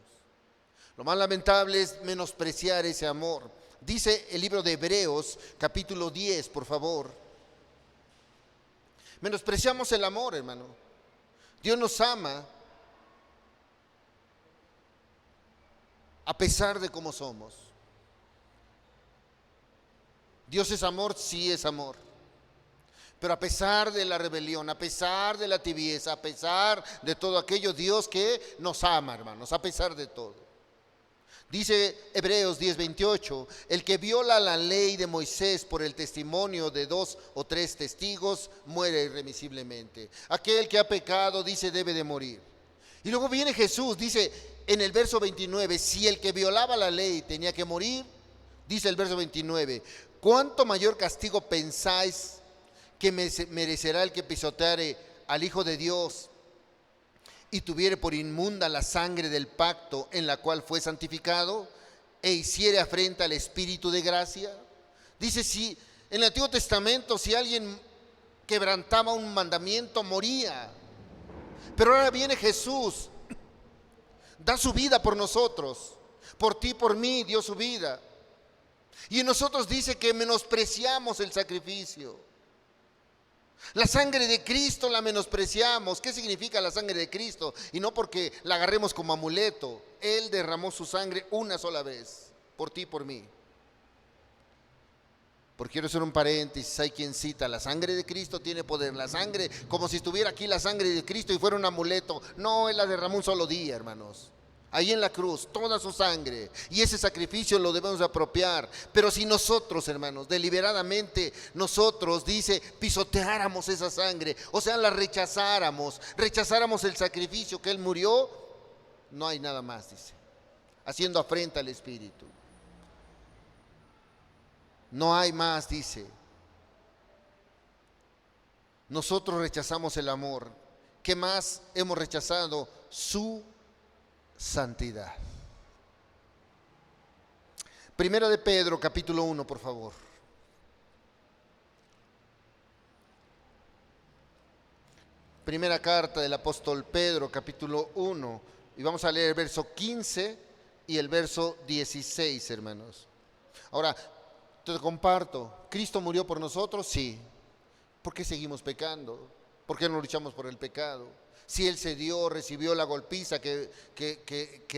Lo más lamentable es menospreciar ese amor. Dice el libro de Hebreos, capítulo 10, por favor. Menospreciamos el amor, hermano. Dios nos ama a pesar de cómo somos. Dios es amor, sí es amor. Pero a pesar de la rebelión, a pesar de la tibieza, a pesar de todo aquello, Dios que nos ama, hermanos, a pesar de todo. Dice Hebreos 10:28, el que viola la ley de Moisés por el testimonio de 2 o 3 testigos, muere irremisiblemente. Aquel que ha pecado, dice, debe de morir. Y luego viene Jesús, dice en el verso 29, si el que violaba la ley tenía que morir, dice el verso 29, ¿cuánto mayor castigo pensáis que merecerá el que pisoteare al Hijo de Dios y tuviere por inmunda la sangre del pacto en la cual fue santificado e hiciere afrenta al Espíritu de gracia? Dice, si en el Antiguo Testamento si alguien quebrantaba un mandamiento moría, pero ahora viene Jesús, da su vida por nosotros, por ti, por mí dio su vida, y en nosotros dice que menospreciamos el sacrificio. La sangre de Cristo la menospreciamos. ¿Qué significa la sangre de Cristo? Y no porque la agarremos como amuleto. Él derramó su sangre una sola vez, por ti y por mí. Porque quiero hacer un paréntesis, hay quien cita, la sangre de Cristo tiene poder. La sangre, como si estuviera aquí la sangre de Cristo y fuera un amuleto. No, Él la derramó un solo día, hermanos. Ahí en la cruz, toda su sangre. Y ese sacrificio lo debemos apropiar. Pero si nosotros, hermanos, deliberadamente, nosotros, dice, pisoteáramos esa sangre, o sea, la rechazáramos el sacrificio que Él murió, no hay nada más, dice, haciendo afrenta al Espíritu. No hay más, dice. Nosotros rechazamos el amor. ¿Qué más hemos rechazado? Su santidad. Primera de Pedro, capítulo 1, por favor. Primera carta del apóstol Pedro, capítulo 1. Y vamos a leer el verso 15 y el verso 16, hermanos. Ahora, te comparto, ¿Cristo murió por nosotros? Sí. ¿Por qué seguimos pecando? ¿Por qué no luchamos por el pecado? Si Él se dio, recibió la golpiza que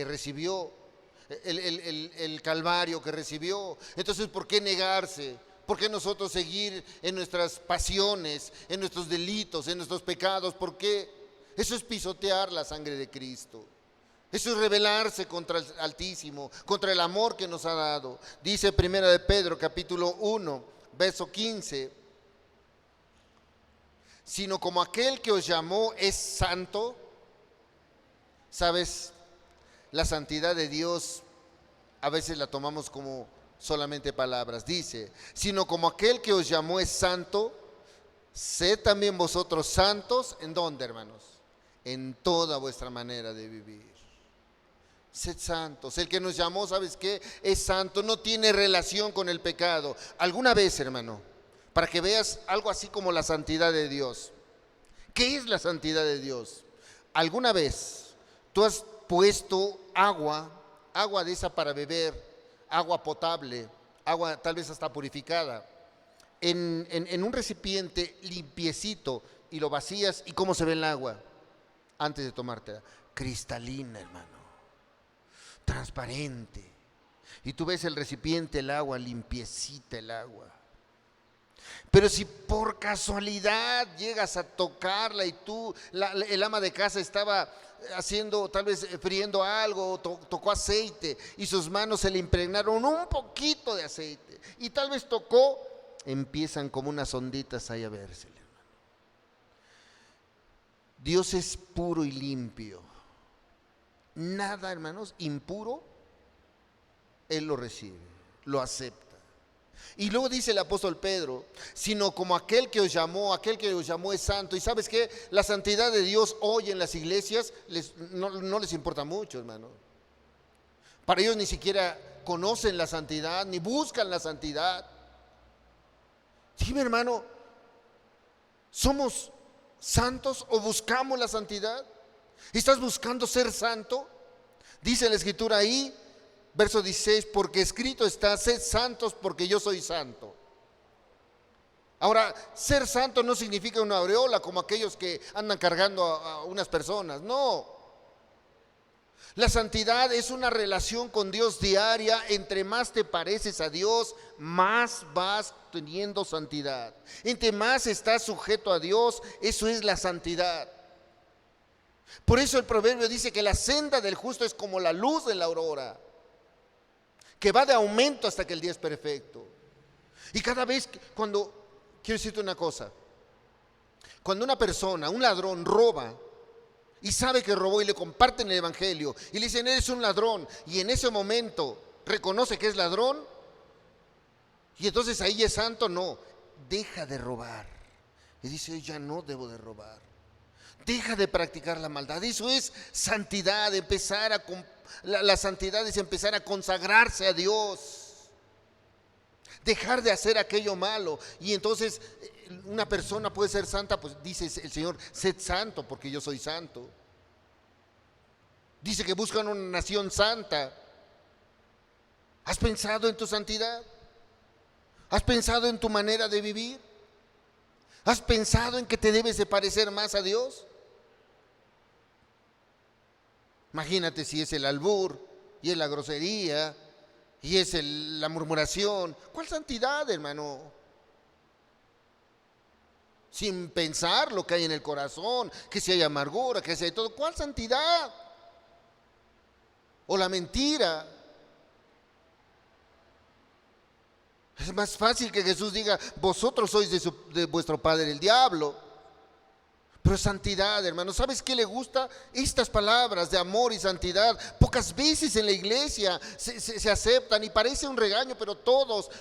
recibió, el calvario que recibió, entonces ¿por qué negarse? ¿Por qué nosotros seguir en nuestras pasiones, en nuestros delitos, en nuestros pecados? ¿Por qué? Eso es pisotear la sangre de Cristo. Eso es rebelarse contra el Altísimo, contra el amor que nos ha dado. Dice Primera de Pedro, capítulo 1, verso 15. Sino como aquel que os llamó es santo. ¿Sabes? La santidad de Dios a veces la tomamos como solamente palabras. Dice, sino como aquel que os llamó es santo, sed también vosotros santos. ¿En dónde, hermanos? En toda vuestra manera de vivir. Sed santos. El que nos llamó, ¿sabes qué? Es santo, no tiene relación con el pecado. Alguna vez, hermano, para que veas algo así como la santidad de Dios. ¿Qué es la santidad de Dios? ¿Alguna vez tú has puesto agua de esa para beber, agua potable, agua tal vez hasta purificada, en un recipiente limpiecito y lo vacías y cómo se ve el agua antes de tomártela? Cristalina, hermano, transparente. Y tú ves el recipiente, el agua, limpiecita el agua. Pero si por casualidad llegas a tocarla y tú, el ama de casa estaba haciendo, tal vez friendo algo, tocó aceite y sus manos se le impregnaron un poquito de aceite y tal vez tocó, empiezan como unas onditas ahí a verse. Dios es puro y limpio. Nada, hermanos, impuro, Él lo recibe, lo acepta. Y luego dice el apóstol Pedro, sino como aquel que os llamó es santo. Y ¿sabes qué? La santidad de Dios hoy en las iglesias no les importa mucho, hermano. Para ellos ni siquiera conocen la santidad, ni buscan la santidad. Dime, hermano, ¿somos santos o buscamos la santidad? ¿Estás buscando ser santo? Dice la escritura ahí, verso 16, porque escrito está, sed santos porque yo soy santo. Ahora, ser santo no significa una aureola como aquellos que andan cargando a unas personas, no. La santidad es una relación con Dios diaria. Entre más te pareces a Dios, más vas teniendo santidad. Entre más estás sujeto a Dios, eso es la santidad. Por eso el proverbio dice que la senda del justo es como la luz de la aurora, que va de aumento hasta que el día es perfecto. Y cada vez quiero decirte una cosa, cuando una persona, un ladrón roba y sabe que robó y le comparten el evangelio y le dicen eres un ladrón, y en ese momento reconoce que es ladrón y entonces ahí es santo, no, deja de robar y dice ya no debo de robar, deja de practicar la maldad. Eso es santidad, la santidad es empezar a consagrarse a Dios, dejar de hacer aquello malo. Y entonces una persona puede ser santa, pues dice el Señor, sed santo porque yo soy santo. Dice que buscan una nación santa. ¿Has pensado en tu santidad? ¿Has pensado en tu manera de vivir? ¿Has pensado en que te debes de parecer más a Dios? Imagínate si es el albur y es la grosería y es la murmuración. ¿Cuál santidad, hermano? Sin pensar lo que hay en el corazón, que si hay amargura, que si hay todo. ¿Cuál santidad? O la mentira. Es más fácil que Jesús diga, vosotros sois de vuestro padre el diablo. Pero santidad, hermano, ¿sabes qué le gusta? Estas palabras de amor y santidad pocas veces en la iglesia se aceptan y parece un regaño, pero todos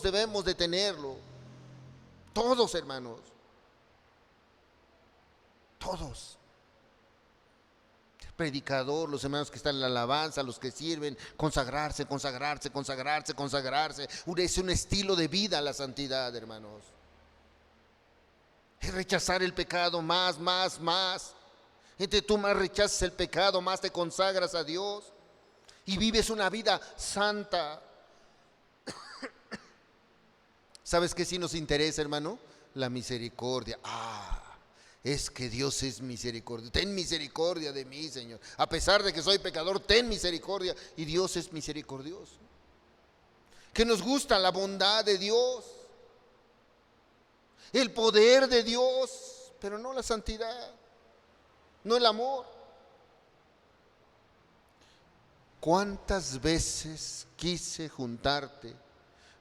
debemos de tenerlo. Todos, hermanos. Todos. El predicador, los hermanos que están en la alabanza, los que sirven, consagrarse. Es un estilo de vida la santidad, hermanos. Es rechazar el pecado más. Entre tú más rechazas el pecado, más te consagras a Dios y vives una vida santa. ¿Sabes qué sí nos interesa, hermano? La misericordia. Es que Dios es misericordia. Ten misericordia de mí, Señor. A pesar de que soy pecador, ten misericordia. Y Dios es misericordioso. Que nos gusta la bondad de Dios, el poder de Dios, pero no la santidad, no el amor. ¿Cuántas veces quise juntarte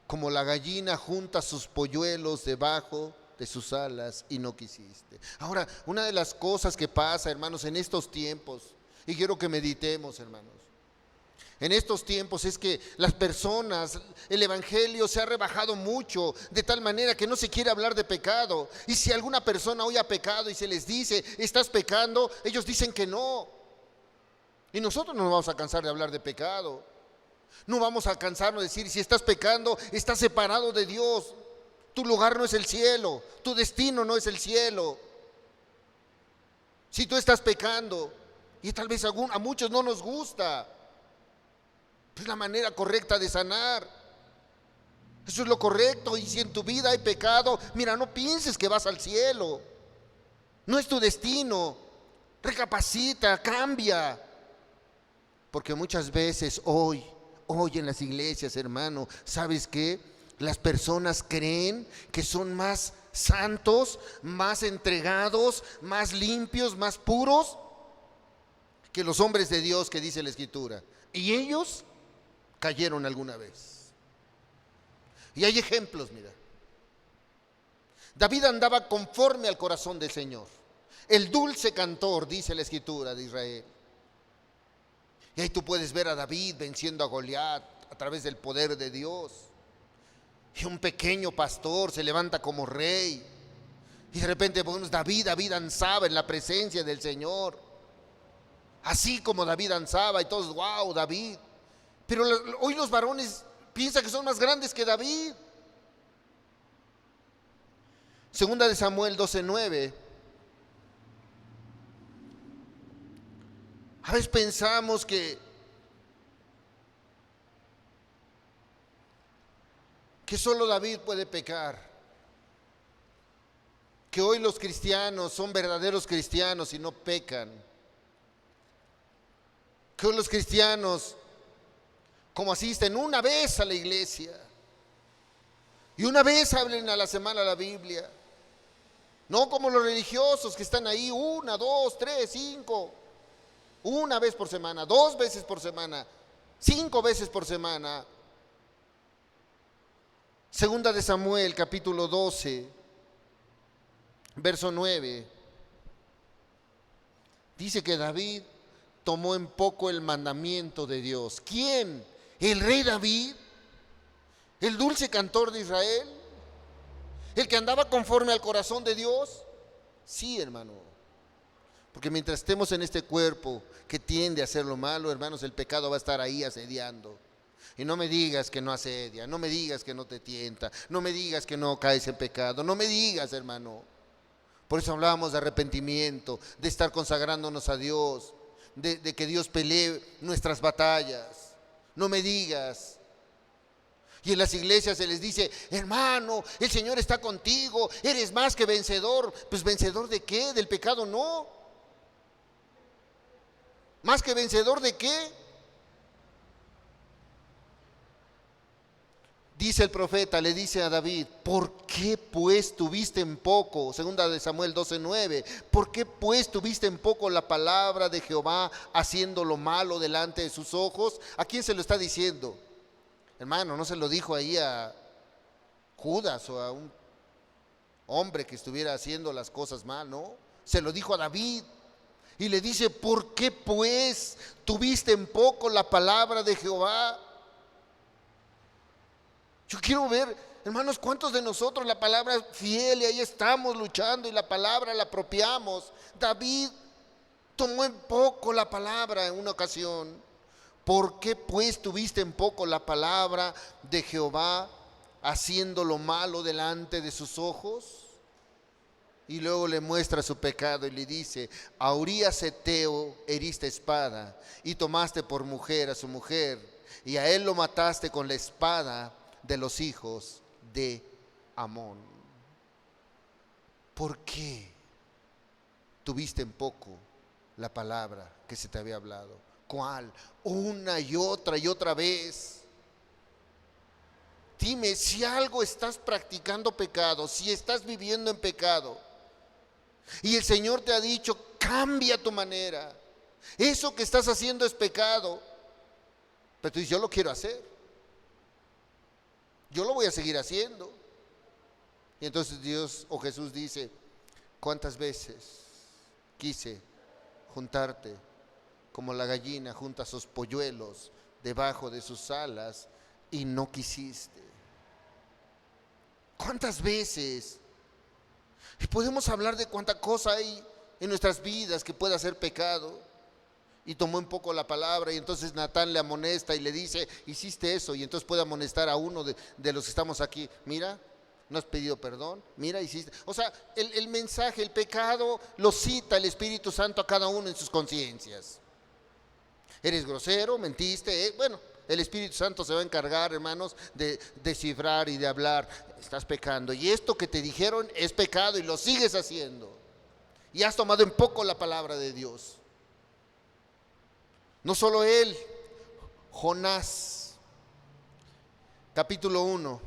como la gallina junta sus polluelos debajo de sus alas y no quisiste? Ahora, una de las cosas que pasa, hermanos, en estos tiempos, y quiero que meditemos, hermanos, en estos tiempos es que las personas, el evangelio se ha rebajado mucho, de tal manera que no se quiere hablar de pecado. Y si alguna persona hoy ha pecado y se les dice, estás pecando, ellos dicen que no. Y nosotros no nos vamos a cansar de hablar de pecado. No vamos a cansarnos de decir, si estás pecando, estás separado de Dios. Tu lugar no es el cielo, tu destino no es el cielo. Si tú estás pecando, y tal vez a muchos no nos gusta, es la manera correcta de sanar. Eso es lo correcto. Y si en tu vida hay pecado, mira, no pienses que vas al cielo. No es tu destino. Recapacita, cambia. Porque muchas veces hoy en las iglesias, hermano, ¿sabes qué? Las personas creen que son más santos, más entregados, más limpios, más puros que los hombres de Dios que dice la Escritura. Y ellos cayeron alguna vez. Y hay ejemplos, mira. David andaba conforme al corazón del Señor. El dulce cantor, dice la Escritura de Israel. Y ahí tú puedes ver a David venciendo a Goliat a través del poder de Dios. Y un pequeño pastor se levanta como rey. Y de repente ponemos David danzaba en la presencia del Señor. Así como David danzaba y todos, wow, David. Pero hoy los varones piensan que son más grandes que David. Segunda de Samuel 12:9. A veces pensamos que solo David puede pecar, que hoy los cristianos son verdaderos cristianos y no pecan, que hoy los cristianos, como asisten una vez a la iglesia y una vez hablen a la semana la Biblia, no como los religiosos que están ahí 1, 2, 3, 5, una vez por semana, 2 veces por semana, 5 veces por semana. Segunda de Samuel, capítulo 12, verso 9, dice que David tomó en poco el mandamiento de Dios. ¿Quién? ¿El rey David? ¿El dulce cantor de Israel? ¿El que andaba conforme al corazón de Dios? Sí, hermano. Porque mientras estemos en este cuerpo que tiende a hacer lo malo, hermanos, el pecado va a estar ahí asediando. Y no me digas que no asedia, no me digas que no te tienta, no me digas que no caes en pecado, no me digas, hermano. Por eso hablábamos de arrepentimiento, de estar consagrándonos a Dios, de que Dios pelee nuestras batallas. No me digas. Y en las iglesias se les dice, hermano, el Señor está contigo, eres más que vencedor. Pues ¿vencedor de qué? ¿Del pecado? No. ¿Más que vencedor de qué? Dice el profeta, le dice a David, ¿por qué pues tuviste en poco? Segunda de Samuel 12:9, ¿por qué pues tuviste en poco la palabra de Jehová haciendo lo malo delante de sus ojos? ¿A quién se lo está diciendo? Hermano, no se lo dijo ahí a Judas o a un hombre que estuviera haciendo las cosas mal, no. Se lo dijo a David y le dice, ¿por qué pues tuviste en poco la palabra de Jehová? Yo quiero ver, hermanos, cuántos de nosotros la palabra es fiel y ahí estamos luchando y la palabra la apropiamos. David tomó en poco la palabra en una ocasión. ¿Por qué pues tuviste en poco la palabra de Jehová haciendo lo malo delante de sus ojos? Y luego le muestra su pecado y le dice, a Urías Heteo heriste espada y tomaste por mujer a su mujer y a él lo mataste con la espada de los hijos de Amón. ¿Por qué tuviste en poco la palabra que se te había hablado? ¿Cuál? Una y otra vez. Dime, si algo estás practicando pecado, si estás viviendo en pecado y el Señor te ha dicho, cambia tu manera, eso que estás haciendo es pecado, pero tú dices, yo lo quiero hacer, yo lo voy a seguir haciendo. Y entonces Dios o Jesús dice, ¿cuántas veces quise juntarte como la gallina junta sus polluelos debajo de sus alas y no quisiste? ¿Cuántas veces? Y podemos hablar de cuánta cosa hay en nuestras vidas que pueda ser pecado. Y tomó un poco la palabra y entonces Natán le amonesta y le dice, hiciste eso, y entonces puede amonestar a uno de los que estamos aquí. Mira, no has pedido perdón, mira, hiciste. O sea, el mensaje, el pecado lo cita el Espíritu Santo a cada uno en sus conciencias. Eres grosero, mentiste, bueno, el Espíritu Santo se va a encargar, hermanos, de descifrar y de hablar, estás pecando. Y esto que te dijeron es pecado y lo sigues haciendo. Y has tomado en poco la palabra de Dios. No solo él, Jonás, capítulo 1,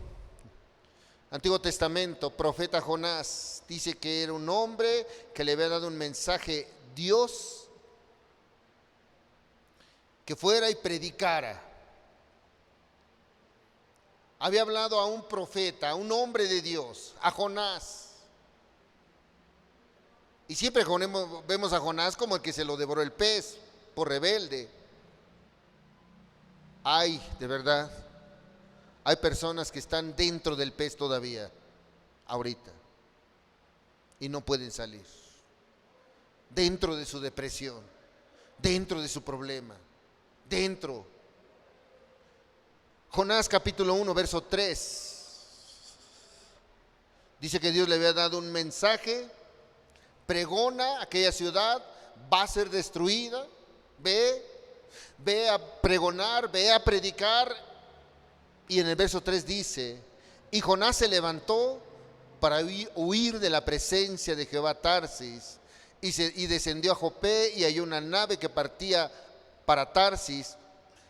Antiguo Testamento, profeta Jonás, dice que era un hombre que le había dado un mensaje Dios, que fuera y predicara. Había hablado a un profeta, a un hombre de Dios, a Jonás. Y siempre vemos a Jonás como el que se lo devoró el pez, por rebelde. Hay, de verdad, hay personas que están dentro del pez todavía, ahorita, y no pueden salir. Dentro de su depresión, dentro de su problema, dentro. Jonás capítulo 1, verso 3. Dice que Dios le había dado un mensaje, pregona, aquella ciudad va a ser destruida. ve a pregonar, ve a predicar. Y en el verso 3 dice, y Jonás se levantó para huir de la presencia de Jehová a Tarsis, y descendió a Jope y halló una nave que partía para Tarsis,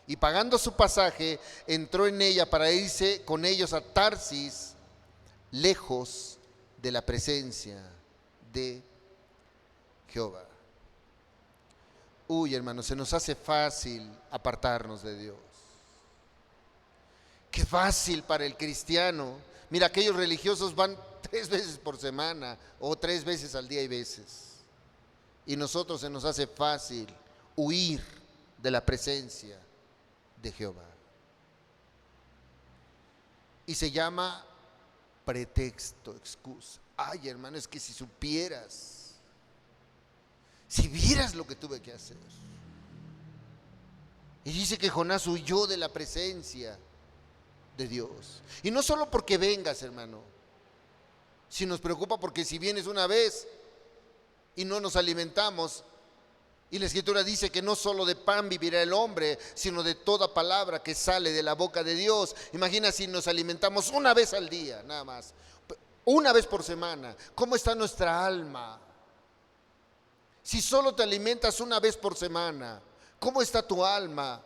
y pagando su pasaje, entró en ella para irse con ellos a Tarsis, lejos de la presencia de Jehová. Uy, hermanos, se nos hace fácil apartarnos de Dios. Qué fácil para el cristiano. Mira, aquellos religiosos van 3 veces por semana o 3 veces al día hay veces. Y nosotros se nos hace fácil huir de la presencia de Jehová. Y se llama pretexto, excusa. Ay, hermano, es que si supieras, si vieras lo que tuve que hacer. Y dice que Jonás huyó de la presencia de Dios. Y no solo porque vengas, hermano, si nos preocupa porque si vienes una vez y no nos alimentamos, y la Escritura dice que no solo de pan vivirá el hombre, sino de toda palabra que sale de la boca de Dios. Imagina si nos alimentamos una vez al día, nada más, una vez por semana. ¿Cómo está nuestra alma? Si solo te alimentas una vez por semana, ¿cómo está tu alma?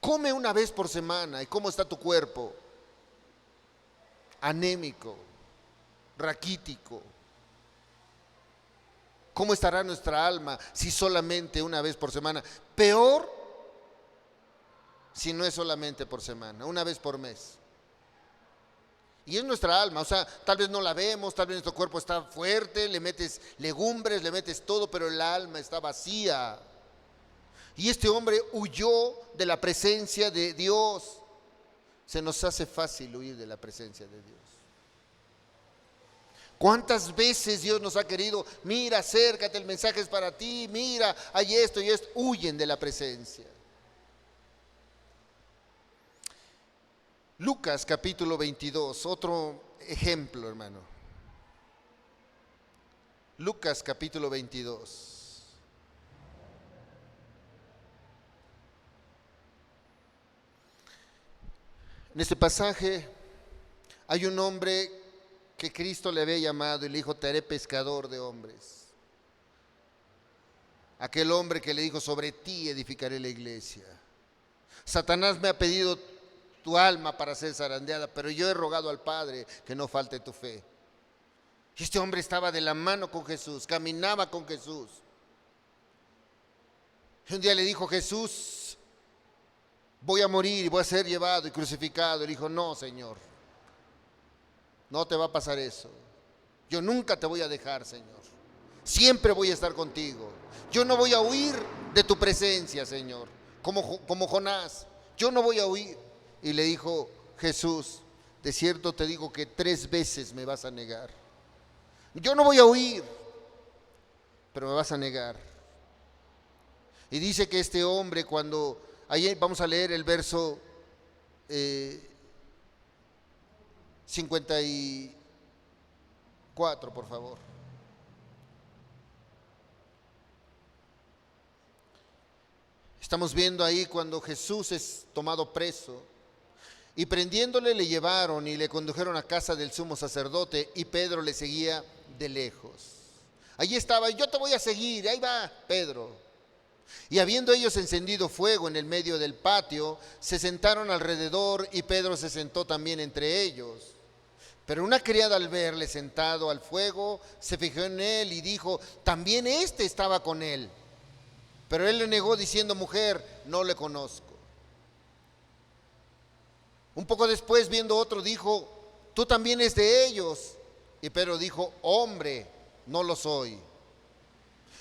Come una vez por semana, ¿y cómo está tu cuerpo? Anémico, raquítico. ¿Cómo estará nuestra alma si solamente una vez por semana? Peor si no es solamente por semana, una vez por mes. Y es nuestra alma, o sea, tal vez no la vemos, tal vez nuestro cuerpo está fuerte, le metes legumbres, le metes todo, pero el alma está vacía. Y este hombre huyó de la presencia de Dios. Se nos hace fácil huir de la presencia de Dios. ¿Cuántas veces Dios nos ha querido? Mira, acércate, el mensaje es para ti, mira, hay esto y esto. Huyen de la presencia. Lucas capítulo 22, otro ejemplo, hermano. Lucas capítulo 22. En este pasaje hay un hombre que Cristo le había llamado y le dijo, te haré pescador de hombres. Aquel hombre que le dijo, sobre ti edificaré la iglesia. Satanás me ha pedido tu alma para ser zarandeada, pero yo he rogado al Padre que no falte tu fe. Y este hombre estaba de la mano con Jesús, caminaba con Jesús. Y un día le dijo, Jesús, voy a morir y voy a ser llevado y crucificado. Y dijo, no, Señor, no te va a pasar eso. Yo nunca te voy a dejar, Señor. Siempre voy a estar contigo. Yo no voy a huir de tu presencia, Señor, como Jonás. Yo no voy a huir. Y le dijo Jesús, de cierto te digo que 3 veces me vas a negar. Yo no voy a huir, pero me vas a negar. Y dice que este hombre cuando, ahí vamos a leer el verso 54, por favor. Estamos viendo ahí cuando Jesús es tomado preso. Y prendiéndole le llevaron y le condujeron a casa del sumo sacerdote y Pedro le seguía de lejos. Allí estaba, yo te voy a seguir, ahí va Pedro. Y habiendo ellos encendido fuego en el medio del patio, se sentaron alrededor y Pedro se sentó también entre ellos. Pero una criada al verle sentado al fuego, se fijó en él y dijo, también este estaba con él. Pero él le negó diciendo, mujer, no le conozco. Un poco después, viendo otro, dijo, tú también es de ellos. Y Pedro dijo, hombre, no lo soy.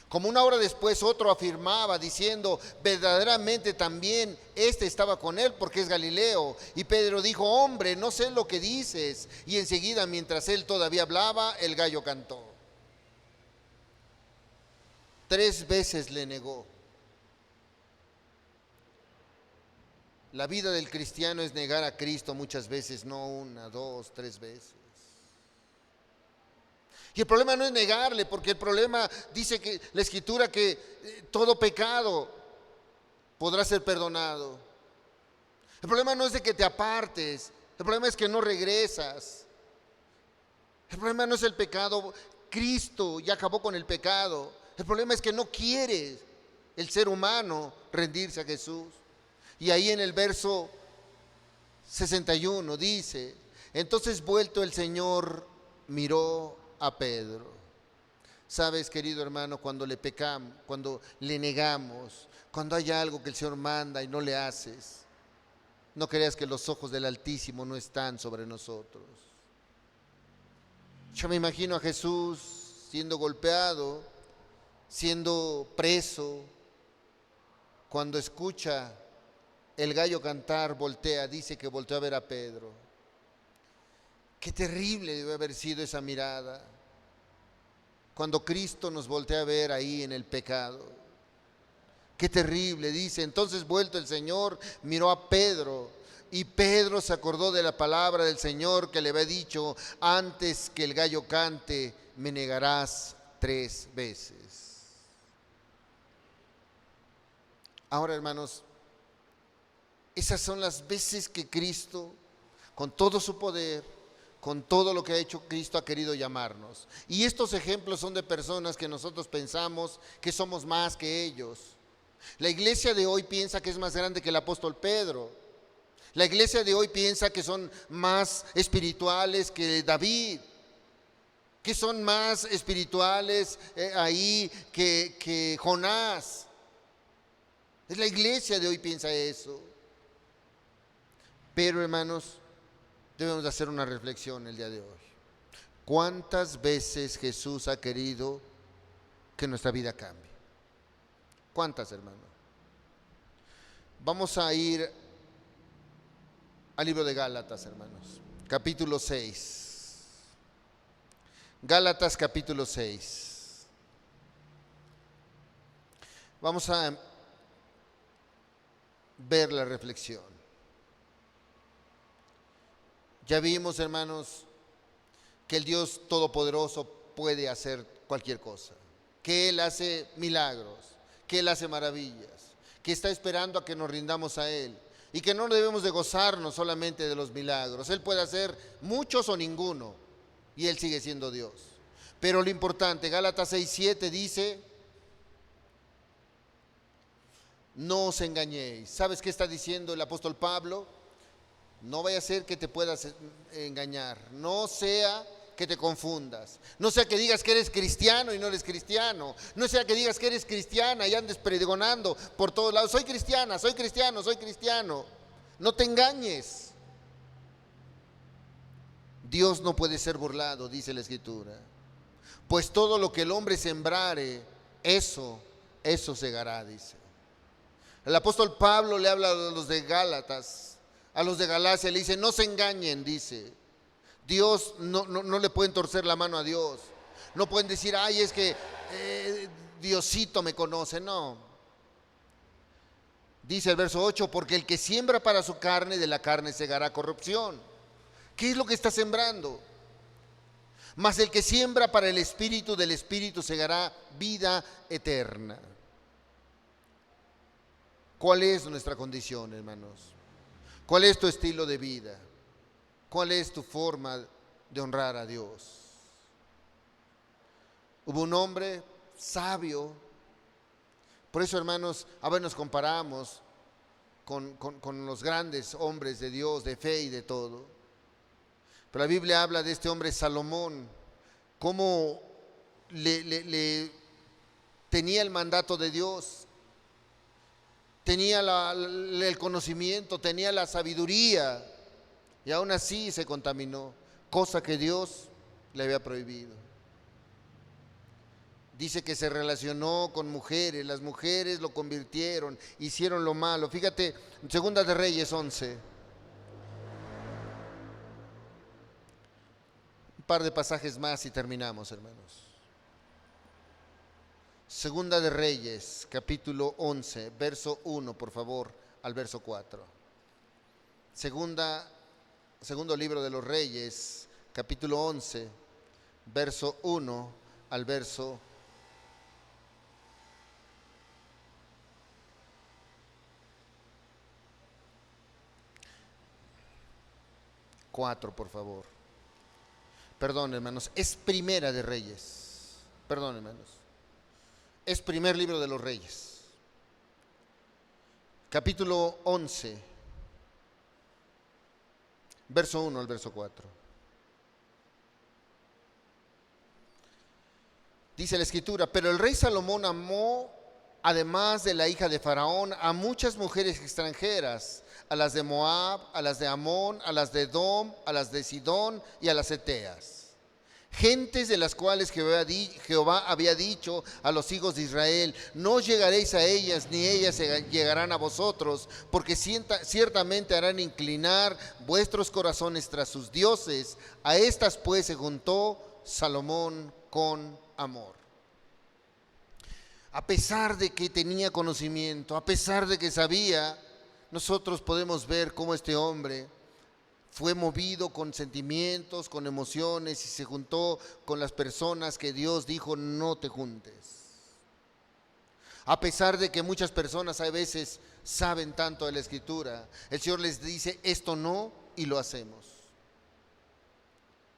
Como una hora después, otro afirmaba, diciendo, verdaderamente también este estaba con él, porque es Galileo. Y Pedro dijo, hombre, no sé lo que dices. Y enseguida, mientras él todavía hablaba, el gallo cantó. 3 veces le negó. La vida del cristiano es negar a Cristo muchas veces, no 1, 2, 3 veces. Y el problema no es negarle, porque el problema dice que la Escritura que todo pecado podrá ser perdonado. El problema no es de que te apartes, el problema es que no regresas. El problema no es el pecado, Cristo ya acabó con el pecado. El problema es que no quiere el ser humano rendirse a Jesús. Y ahí en el verso 61 dice: entonces vuelto el Señor miró a Pedro. Sabes, querido hermano, cuando le pecamos, cuando le negamos, cuando hay algo que el Señor manda y no le haces, no creas que los ojos del Altísimo no están sobre nosotros. Yo me imagino a Jesús siendo golpeado, siendo preso, cuando escucha el gallo cantar, voltea, dice que volteó a ver a Pedro. Qué terrible debe haber sido esa mirada cuando Cristo nos voltea a ver ahí en el pecado. Qué terrible, dice. Entonces vuelto el Señor miró a Pedro, y Pedro se acordó de la palabra del Señor que le había dicho: antes que el gallo cante, me negarás 3 veces. Ahora, hermanos, esas son las veces que Cristo, con todo su poder, con todo lo que ha hecho Cristo, ha querido llamarnos. Y estos ejemplos son de personas que nosotros pensamos que somos más que ellos. La iglesia de hoy piensa que es más grande que el apóstol Pedro. La iglesia de hoy piensa que son más espirituales que David, que son más espirituales ahí que Jonás. La iglesia de hoy piensa eso. Pero, hermanos, debemos de hacer una reflexión el día de hoy. ¿Cuántas veces Jesús ha querido que nuestra vida cambie? ¿Cuántas, hermano? Vamos a ir al libro de Gálatas, hermanos, capítulo 6. Gálatas capítulo 6. Vamos a ver la reflexión. Ya vimos, hermanos, que el Dios Todopoderoso puede hacer cualquier cosa, que Él hace milagros, que Él hace maravillas, que está esperando a que nos rindamos a Él, y que no debemos de gozarnos solamente de los milagros. Él puede hacer muchos o ninguno, y Él sigue siendo Dios. Pero lo importante, Gálatas 6:7 dice: no os engañéis. ¿Sabes qué está diciendo el apóstol Pablo? No vaya a ser que te puedas engañar, no sea que te confundas, no sea que digas que eres cristiano y no eres cristiano, no sea que digas que eres cristiana y andes pregonando por todos lados: soy cristiana, soy cristiano, soy cristiano. No te engañes. Dios no puede ser burlado, dice la Escritura, pues todo lo que el hombre sembrare, eso segará, dice. El apóstol Pablo le habla a los de Gálatas, a los de Galacia, le dice: no se engañen, dice. Dios no le pueden torcer la mano a Dios. No pueden decir: ay, es que Diosito me conoce. No. Dice el verso 8: porque el que siembra para su carne, de la carne segará corrupción. ¿Qué es lo que está sembrando? Mas el que siembra para el Espíritu, del Espíritu segará vida eterna. ¿Cuál es nuestra condición, hermanos? ¿Cuál es tu estilo de vida? ¿Cuál es tu forma de honrar a Dios? Hubo un hombre sabio. Por eso, hermanos, a ver, nos comparamos con los grandes hombres de Dios, de fe y de todo. Pero la Biblia habla de este hombre Salomón, cómo le tenía el mandato de Dios, tenía el conocimiento, tenía la sabiduría, y aún así se contaminó, cosa que Dios le había prohibido. Dice que se relacionó con mujeres, las mujeres lo convirtieron, hicieron lo malo. Fíjate, en Segunda de Reyes 11. Un par de pasajes más y terminamos, hermanos. Segunda de Reyes, capítulo 11, verso 1, por favor, al verso 4. Segundo libro de los Reyes, capítulo 11, verso 1 al verso 4, por favor. Perdón, hermanos, es Primera de Reyes. Perdón, hermanos. Es primer libro de los Reyes. Capítulo 11, verso 1 al verso 4. Dice la escritura: pero el rey Salomón amó, además de la hija de Faraón, a muchas mujeres extranjeras, a las de Moab, a las de Amón, a las de Edom, a las de Sidón y a las eteas, gentes de las cuales Jehová había dicho a los hijos de Israel: no llegaréis a ellas, ni ellas llegarán a vosotros, porque ciertamente harán inclinar vuestros corazones tras sus dioses. A estas pues se juntó Salomón con amor. A pesar de que tenía conocimiento, a pesar de que sabía, nosotros podemos ver cómo este hombre fue movido con sentimientos, con emociones, y se juntó con las personas que Dios dijo: no te juntes. A pesar de que muchas personas a veces saben tanto de la Escritura, el Señor les dice: esto no, y lo hacemos.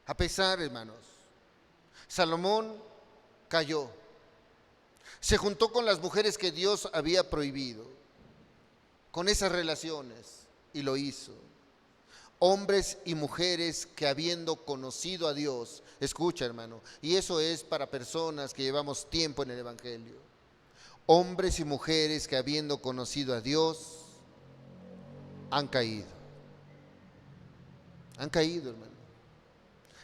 A pesar, hermanos, Salomón cayó. Se juntó con las mujeres que Dios había prohibido, con esas relaciones, y lo hizo. Hombres y mujeres que, habiendo conocido a Dios, escucha, hermano, y eso es para personas que llevamos tiempo en el Evangelio. Hombres y mujeres que, habiendo conocido a Dios, han caído. Han caído, hermano.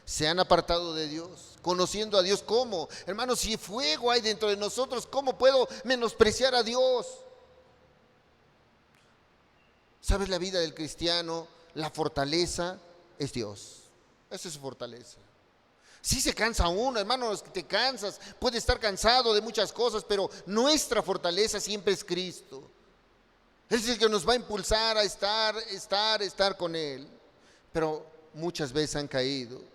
Se han apartado de Dios, conociendo a Dios. ¿Cómo? Hermanos, si fuego hay dentro de nosotros, ¿cómo puedo menospreciar a Dios? ¿Sabes? La vida del cristiano, la fortaleza es Dios. Esa es su fortaleza. Sí se cansa uno, hermanos, te cansas, puede estar cansado de muchas cosas, pero nuestra fortaleza siempre es Cristo. Es el que nos va a impulsar a estar con Él. Pero muchas veces han caído.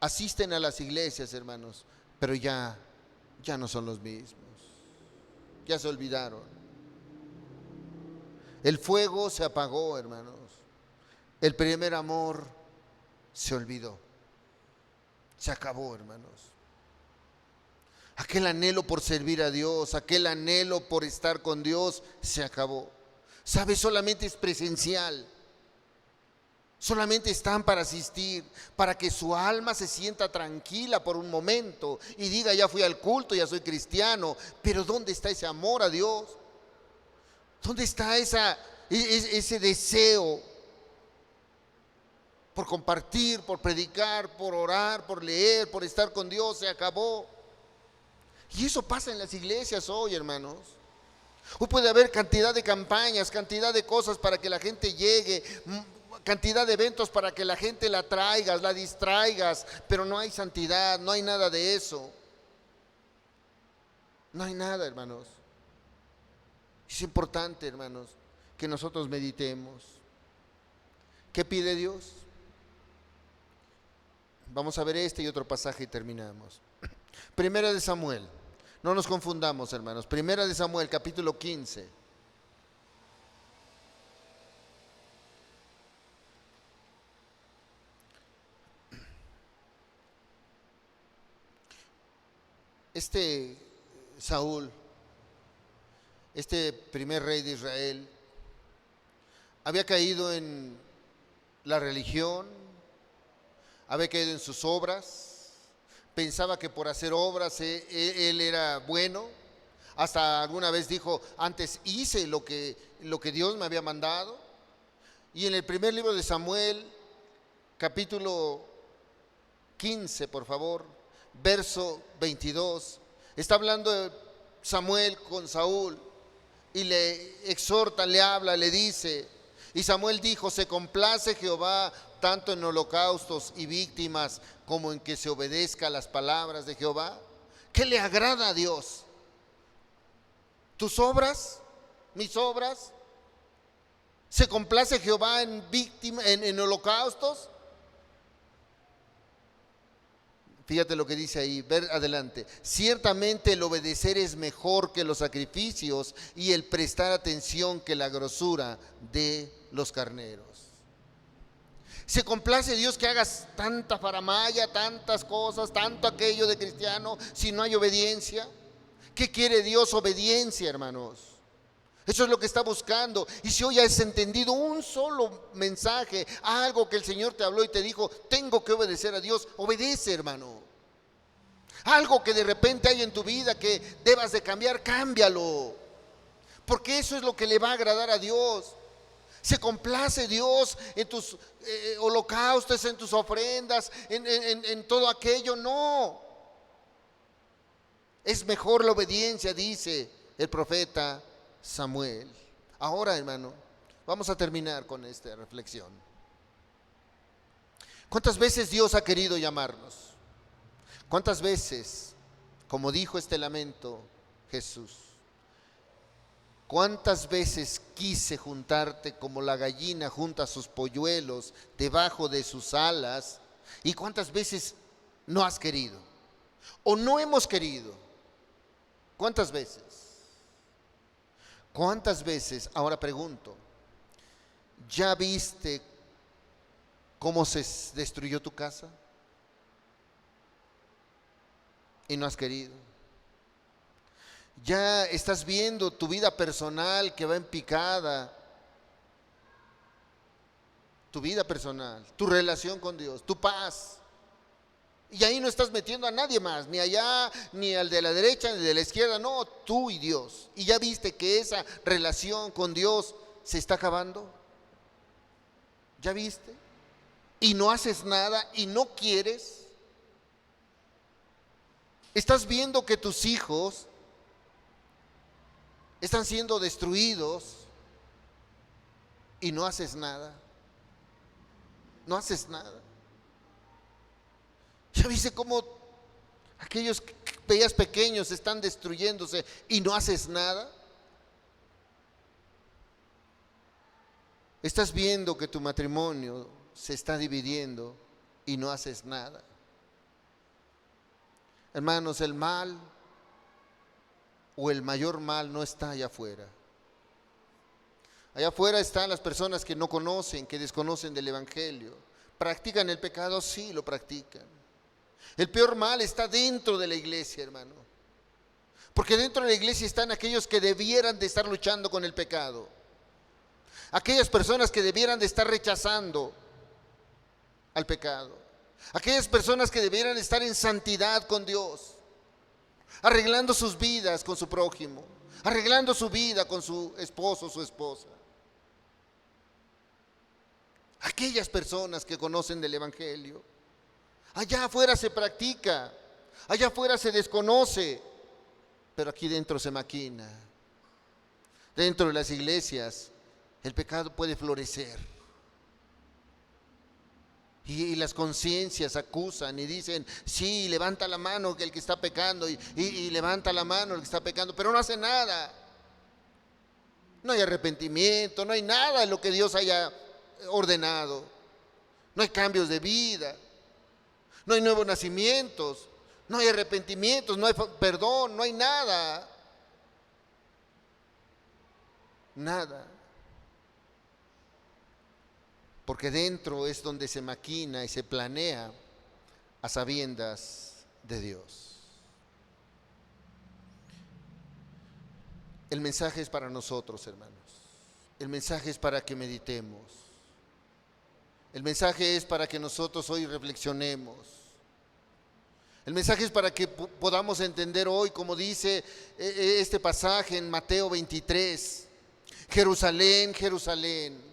Asisten a las iglesias, hermanos, pero ya no son los mismos. Ya se olvidaron. El fuego se apagó, hermanos. El primer amor se olvidó. Se acabó, hermanos. Aquel anhelo por servir a Dios, aquel anhelo por estar con Dios, se acabó. ¿Sabes? Solamente es presencial. Solamente están para asistir, para que su alma se sienta tranquila por un momento y diga: ya fui al culto, ya soy cristiano. Pero ¿dónde está ese amor a Dios? ¿Dónde está ese deseo por compartir, por predicar, por orar, por leer, por estar con Dios? Se acabó. Y eso pasa en las iglesias hoy, hermanos. Hoy puede haber cantidad de campañas, cantidad de cosas para que la gente llegue, cantidad de eventos para que la gente la traigas, la distraigas, pero no hay santidad, no hay nada de eso. No hay nada, hermanos. Es importante, hermanos, que nosotros meditemos. ¿Qué pide Dios? Vamos a ver este y otro pasaje y terminamos. Primera de Samuel. No nos confundamos, hermanos. Primera de Samuel, capítulo 15. Este Saúl, este primer rey de Israel, había caído en la religión, había caído en sus obras. Pensaba que por hacer obras él era bueno. Hasta alguna vez dijo: antes hice lo que Dios me había mandado. Y en el primer libro de Samuel, capítulo 15, por favor, verso 22, está hablando Samuel con Saúl y le exhorta, le habla, le dice: y Samuel dijo: se complace Jehová tanto en holocaustos y víctimas como en que se obedezca a las palabras de Jehová. ¿Qué le agrada a Dios? ¿Tus obras? ¿Mis obras? ¿Se complace Jehová en holocaustos? Fíjate lo que dice ahí, ver adelante. Ciertamente el obedecer es mejor que los sacrificios y el prestar atención que la grosura de los carneros. ¿Se complace Dios que hagas tanta faramaya, tantas cosas, tanto aquello de cristiano si no hay obediencia? ¿Qué quiere Dios? Obediencia, hermanos. Eso es lo que está buscando. Y si hoy has entendido un solo mensaje, algo que el Señor te habló y te dijo, tengo que obedecer a Dios, obedece, hermano. Algo que de repente hay en tu vida que debas de cambiar, cámbialo. Porque eso es lo que le va a agradar a Dios. ¿Se complace Dios en tus holocaustos, en tus ofrendas, en todo aquello? No. Es mejor la obediencia, dice el profeta Samuel. Ahora, hermano, vamos a terminar con esta reflexión. ¿Cuántas veces Dios ha querido llamarnos? ¿Cuántas veces, como dijo este lamento Jesús, cuántas veces quise juntarte como la gallina junta sus polluelos debajo de sus alas? ¿Y cuántas veces no has querido? ¿O no hemos querido? ¿Cuántas veces? ¿Cuántas veces? Ahora pregunto, ¿ya viste cómo se destruyó tu casa? Y no has querido. Ya estás viendo tu vida personal que va en picada, tu vida personal, tu relación con Dios, tu paz. Y ahí no estás metiendo a nadie más, ni allá, ni al de la derecha, ni de la izquierda, no, tú y Dios. Y ya viste que esa relación con Dios se está acabando. ¿Ya viste? Y no haces nada y no quieres. Estás viendo que tus hijos están siendo destruidos y no haces nada. No haces nada. ¿Ya viste cómo aquellos que veías pequeños están destruyéndose y no haces nada? Estás viendo que tu matrimonio se está dividiendo y no haces nada. Hermanos, el mal o el mayor mal no está allá afuera. Allá afuera están las personas que no conocen, que desconocen del Evangelio. ¿Practican el pecado? Sí, lo practican. El peor mal está dentro de la iglesia, hermano. Porque dentro de la iglesia están aquellos que debieran de estar luchando con el pecado. Aquellas personas que debieran de estar rechazando al pecado. Aquellas personas que debieran estar en santidad con Dios, arreglando sus vidas con su prójimo, arreglando su vida con su esposo o su esposa. Aquellas personas que conocen del Evangelio. Allá afuera se practica, allá afuera se desconoce, pero aquí dentro se maquina. Dentro de las iglesias el pecado puede florecer. Y las conciencias acusan y dicen, sí, levanta la mano el que está pecando y levanta la mano el que está pecando, pero no hace nada. No hay arrepentimiento, no hay nada en lo que Dios haya ordenado. No hay cambios de vida, no hay nuevos nacimientos, no hay arrepentimientos, no hay perdón, no hay nada. Nada. Porque dentro es donde se maquina y se planea a sabiendas de Dios. El mensaje es para nosotros, hermanos. El mensaje es para que meditemos. El mensaje es para que nosotros hoy reflexionemos. El mensaje es para que podamos entender hoy, como dice este pasaje en Mateo 23, Jerusalén, Jerusalén,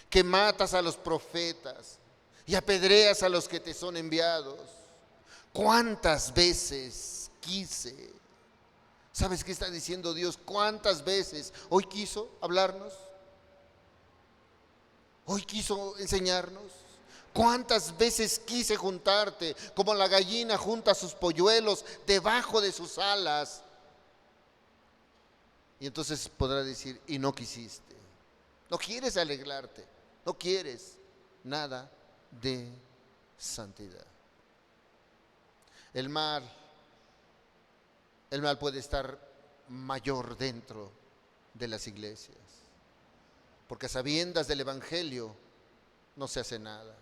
que matas a los profetas y apedreas a los que te son enviados. ¿Cuántas veces quise? ¿Sabes qué está diciendo Dios? ¿Cuántas veces hoy quiso hablarnos? Hoy quiso enseñarnos. ¿Cuántas veces quise juntarte como la gallina junta sus polluelos debajo de sus alas? Y entonces podrá decir, y no quisiste. No quieres alegrarte, no quieres nada de santidad. El mal, el mal puede estar mayor dentro de las iglesias, porque a sabiendas del Evangelio no se hace nada.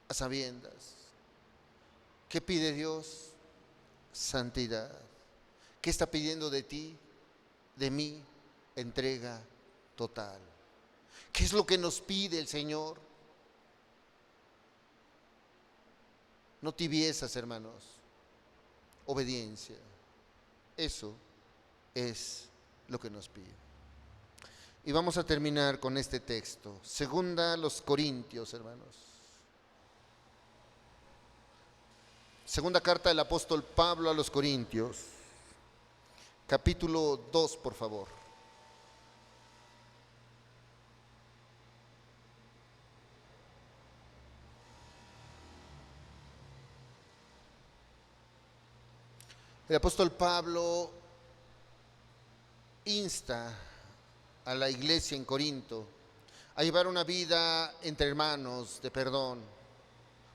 A sabiendas. ¿Qué pide Dios? Santidad. ¿Qué está pidiendo de ti, de mí? Entrega total. ¿Qué es lo que nos pide el Señor? No tibiezas, hermanos. Obediencia. Eso es lo que nos pide. Y vamos a terminar con este texto. Segunda a los Corintios, hermanos. Segunda carta del apóstol Pablo a los Corintios. Capítulo 2, por favor. El apóstol Pablo insta a la iglesia en Corinto a llevar una vida entre hermanos de perdón,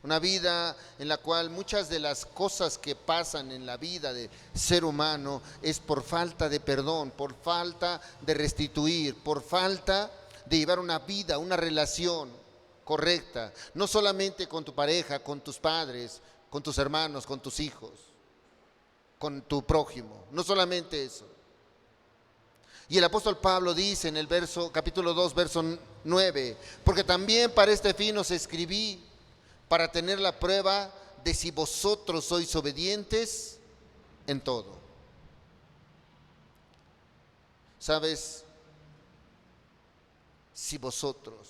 una vida en la cual muchas de las cosas que pasan en la vida del ser humano es por falta de perdón, por falta de restituir, por falta de llevar una vida, una relación correcta, no solamente con tu pareja, con tus padres, con tus hermanos, con tus hijos, con tu prójimo, no solamente eso. Y el apóstol Pablo dice en el capítulo 2, verso 9, porque también para este fin os escribí, para tener la prueba de si vosotros sois obedientes en todo. ¿Sabes? Si vosotros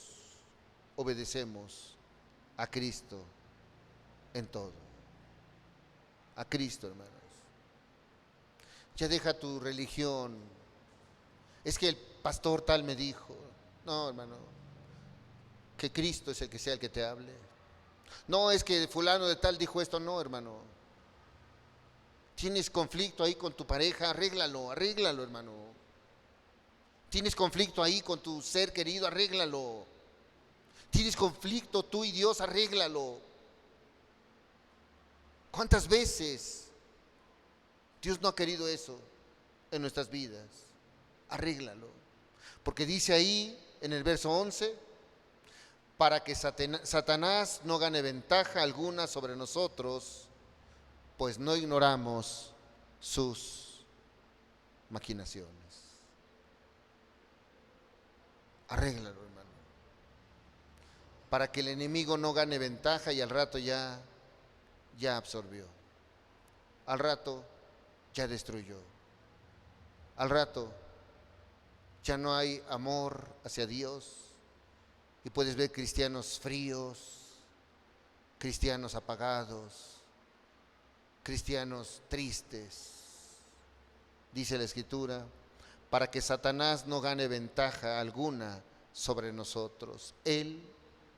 obedecemos a Cristo en todo. A Cristo, hermanos. Ya deja tu religión. Es que el pastor tal me dijo. No, hermano. Que Cristo es el que sea el que te hable. No, es que fulano de tal dijo esto. No, hermano. Tienes conflicto ahí con tu pareja, arréglalo, hermano. Tienes conflicto ahí con tu ser querido, arréglalo. Tienes conflicto tú y Dios, arréglalo. ¿Cuántas veces Dios no ha querido eso en nuestras vidas? Arréglalo. Porque dice ahí en el verso 11, para que Satanás no gane ventaja alguna sobre nosotros, pues no ignoramos sus maquinaciones. Arréglalo, hermano. Para que el enemigo no gane ventaja y al rato ya absorbió. Al rato ya destruyó. Al rato ya no hay amor hacia Dios y puedes ver cristianos fríos, cristianos apagados, cristianos tristes. Dice la Escritura, para que Satanás no gane ventaja alguna sobre nosotros. Él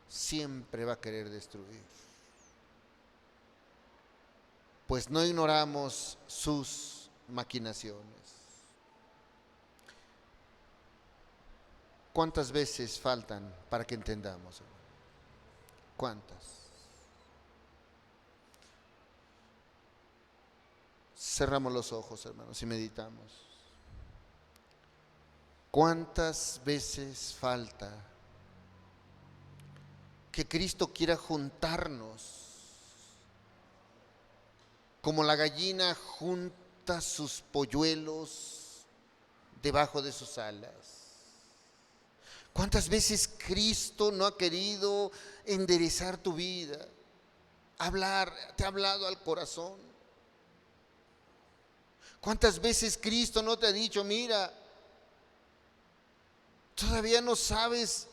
siempre va a querer destruir. Pues no ignoramos sus maquinaciones. ¿Cuántas veces faltan para que entendamos? ¿Cuántas? Cerramos los ojos, hermanos, y meditamos. ¿Cuántas veces falta que Cristo quiera juntarnos como la gallina junta sus polluelos debajo de sus alas? ¿Cuántas veces Cristo no ha querido enderezar tu vida? Te ha hablado al corazón. ¿Cuántas veces Cristo no te ha dicho, mira, todavía no sabes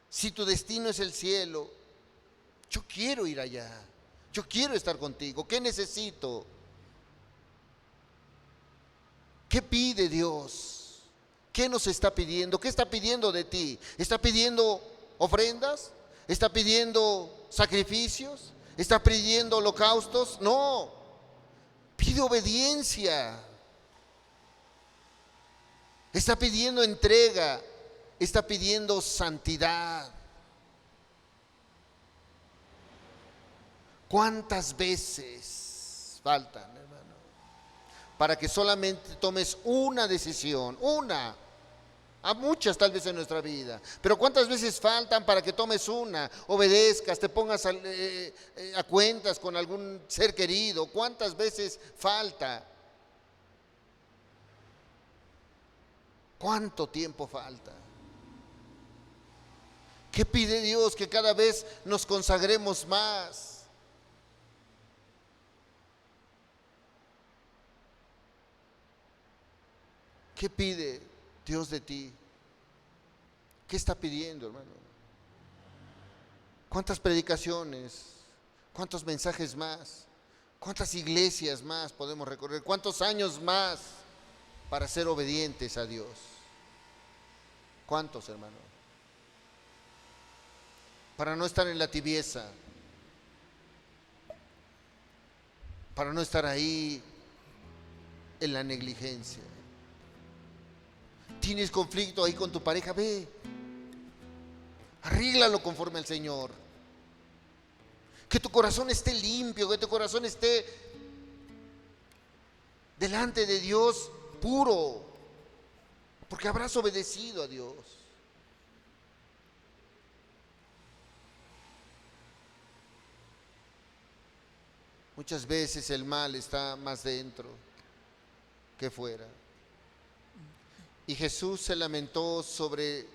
si tu destino es el cielo? Yo quiero ir allá. Yo quiero estar contigo. ¿Qué necesito? ¿Qué pide Dios? ¿Qué nos está pidiendo? ¿Qué está pidiendo de ti? ¿Está pidiendo ofrendas? ¿Está pidiendo sacrificios? ¿Está pidiendo holocaustos? No. Pide obediencia. Está pidiendo entrega. Está pidiendo santidad. ¿Cuántas veces faltan, hermano, para que solamente tomes una decisión, una. A muchas tal vez en nuestra vida, pero ¿cuántas veces faltan para que tomes una, obedezcas, te pongas a cuentas con algún ser querido? ¿Cuántas veces falta? ¿Cuánto tiempo falta? ¿Qué pide Dios? Que cada vez nos consagremos más. ¿Qué pide Dios de ti? ¿Qué está pidiendo, hermano? ¿Cuántas predicaciones? ¿Cuántos mensajes más? ¿Cuántas iglesias más podemos recorrer? ¿Cuántos años más para ser obedientes a Dios? ¿Cuántos, hermano? Para no estar en la tibieza, para no estar ahí en la negligencia. Tienes conflicto ahí con tu pareja, ve, arríglalo conforme al Señor. Que tu corazón esté limpio, que tu corazón esté delante de Dios puro, porque habrás obedecido a Dios. Muchas veces el mal está más dentro que fuera. Y Jesús se lamentó sobre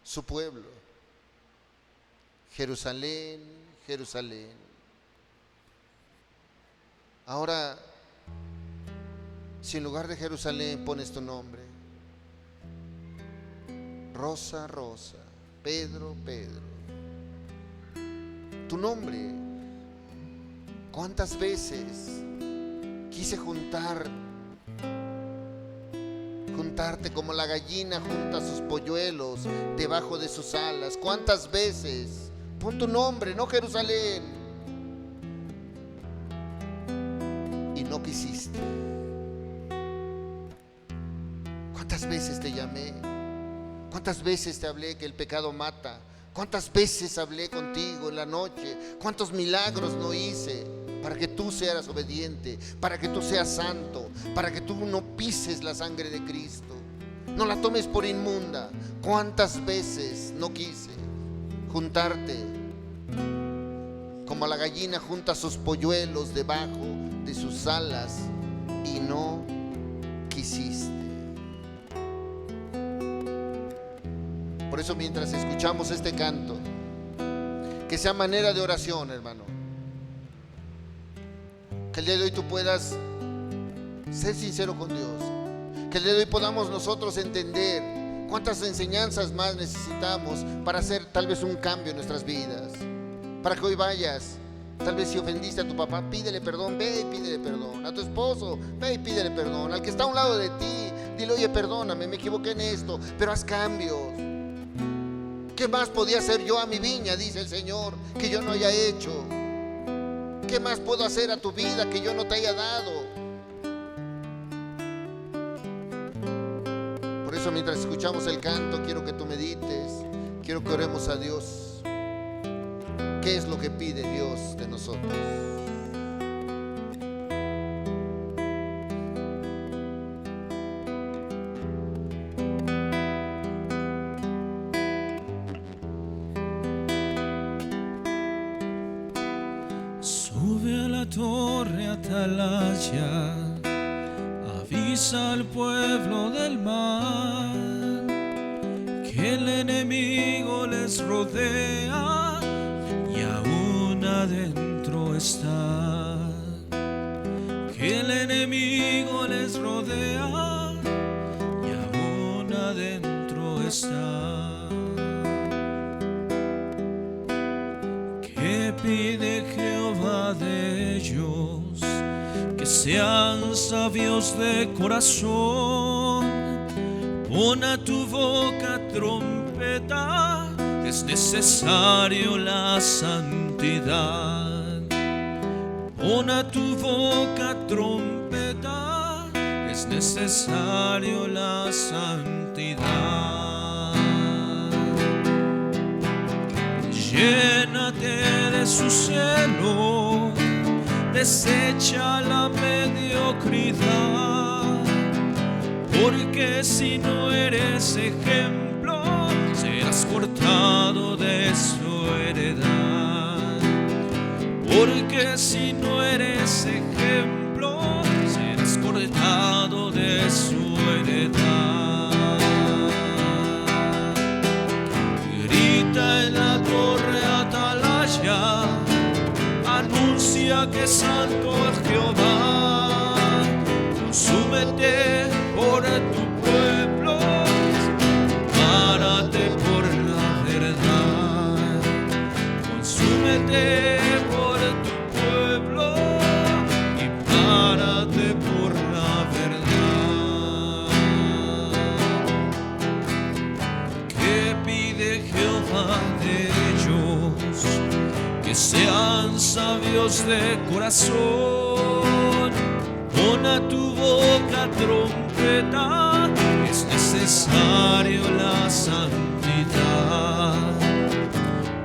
su pueblo. Jerusalén, Jerusalén. Ahora, si en lugar de Jerusalén pones tu nombre, Rosa, Rosa, Pedro, Pedro, tu nombre, ¿cuántas veces quise juntarte como la gallina junta sus polluelos debajo de sus alas? ¿Cuántas veces? Pon tu nombre, no Jerusalén. Y no quisiste. ¿Cuántas veces te llamé? ¿Cuántas veces te hablé que el pecado mata? ¿Cuántas veces hablé contigo en la noche? ¿Cuántos milagros no hice para que tú seas obediente, para que tú seas santo, para que tú no pises la sangre de Cristo, no la tomes por inmunda? ¿Cuántas veces no quise juntarte como la gallina junta sus polluelos debajo de sus alas y no quisiste? Por eso, mientras escuchamos este canto, que sea manera de oración, hermano, que el día de hoy tú puedas ser sincero con Dios, que el día de hoy podamos nosotros entender cuántas enseñanzas más necesitamos para hacer tal vez un cambio en nuestras vidas, para que hoy vayas. Tal vez si ofendiste a tu papá, pídele perdón, ve y pídele perdón. A tu esposo, ve y pídele perdón. Al que está a un lado de ti, dile: oye, perdóname, me equivoqué en esto, pero haz cambios. ¿Qué más podía hacer yo a mi viña, dice el Señor, que yo no haya hecho? ¿Qué más puedo hacer a tu vida que yo no te haya dado? Por eso, mientras escuchamos el canto, quiero que tú medites, quiero que oremos a Dios. ¿Qué es lo que pide Dios de nosotros? Sube a la torre atalaya, avisa al pueblo del mal que el enemigo les rodea y aún adentro está. Que el enemigo les rodea y aún adentro está. ¿Qué pide Jehová de ellos? Que sean sabios de corazón. Pon a tu boca trompeta, es necesario la santidad. Pon a tu boca trompeta, es necesario la santidad. Llénate de su celo, desecha la mediocridad, porque si no eres ejemplo, serás cortado de su heredad. Porque si no eres ejemplo, serás cortado de su heredad. Grita en la torre atalaya, anuncia que santo es Jehová. Consúmete por tu pueblo, párate por la verdad. Consúmete por tu pueblo y párate por la verdad. ¿Qué pide Jehová de ellos? Que sean sabios de corazón. Pon a tu boca trompeta, es necesario la santidad.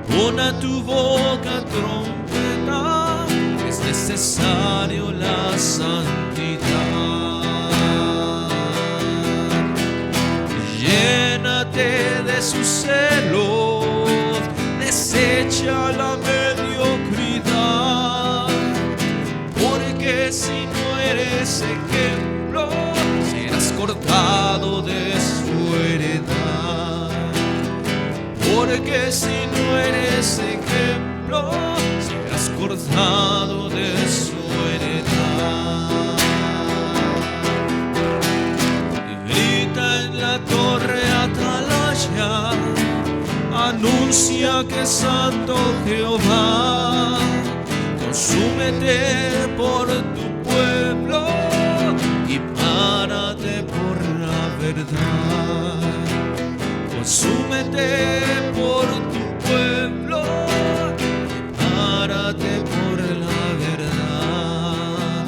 Pon a tu boca trompeta, es necesario la santidad. Llénate de su celo, desecha la mediocridad, porque si no eres ejemplo, serás cortado de su heredad. Porque si no eres ejemplo, serás cortado de su heredad. Grita en la torre atalaya, anuncia que es santo Jehová. Consúmete por tu pueblo y párate por la verdad. Consúmete por tu pueblo y párate por la verdad.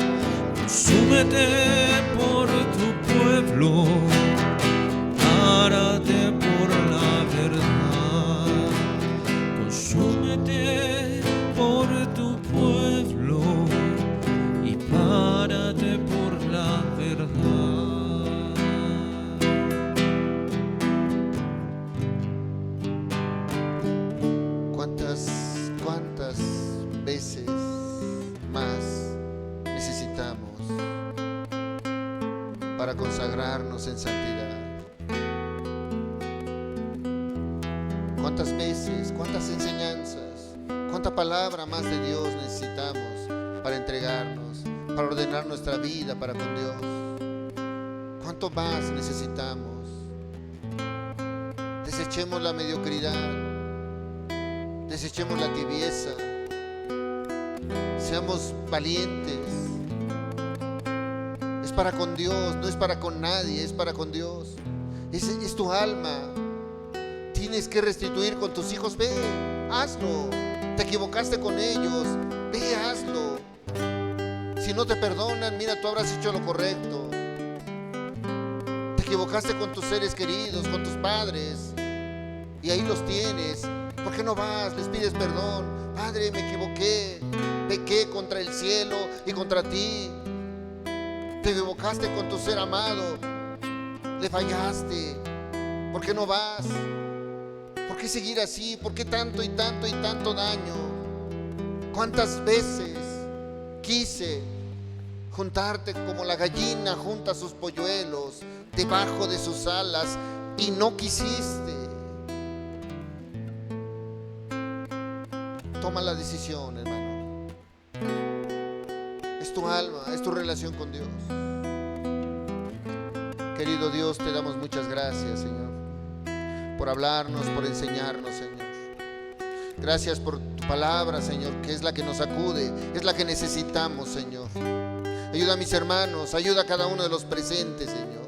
Consúmete por tu pueblo, párate por la verdad. Consúmete por tu pueblo y párate por la verdad. ¿Cuántas veces más necesitamos para consagrarnos en santidad? ¿Cuántas veces, cuántas enseñanzas, cuánta palabra más de Dios necesitamos para entregarnos, para ordenar nuestra vida para con Dios? ¿Cuánto más necesitamos? Desechemos la mediocridad, desechemos la tibieza, seamos valientes. Es para con Dios, no es para con nadie, es para con Dios. Es tu alma. Tienes que restituir con tus hijos. Ve, hazlo. Te equivocaste con ellos, ve, hazlo. Si no te perdonan, mira, tú habrás hecho lo correcto. Te equivocaste con tus seres queridos, con tus padres, y ahí los tienes. ¿Por qué no vas? Les pides perdón. Padre, me equivoqué, pequé contra el cielo y contra ti. Te equivocaste con tu ser amado, le fallaste. ¿Por qué no vas? ¿Por qué seguir así? ¿Por qué tanto y tanto y tanto daño? ¿Cuántas veces quise juntarte como la gallina junta sus polluelos debajo de sus alas y no quisiste? Toma la decisión, hermano. Es tu alma, es tu relación con Dios. Querido Dios, te damos muchas gracias, Señor, por hablarnos, por enseñarnos, Señor. Gracias por tu palabra, Señor, que es la que nos acude, es la que necesitamos, Señor. Ayuda a mis hermanos, ayuda a cada uno de los presentes, Señor.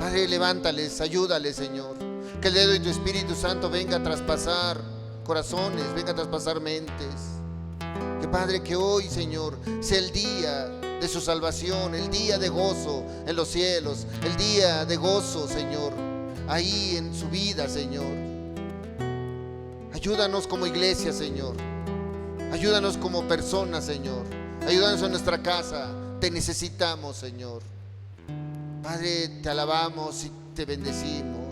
Padre, levántales, ayúdales, Señor. Que el dedo de tu Espíritu Santo venga a traspasar corazones, venga a traspasar mentes. Que Padre, que hoy, Señor, sea el día de su salvación, el día de gozo en los cielos, el día de gozo, Señor, ahí en su vida, Señor. Ayúdanos como iglesia, Señor. Ayúdanos como personas, Señor, Ayúdanos en nuestra casa. Te necesitamos, Señor. Padre, te alabamos y te bendecimos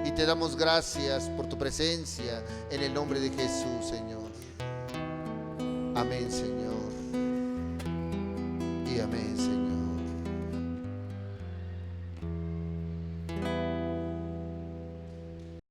y te damos gracias por tu presencia en el nombre de Jesús, Señor. Amén, Señor. Y amén, Señor.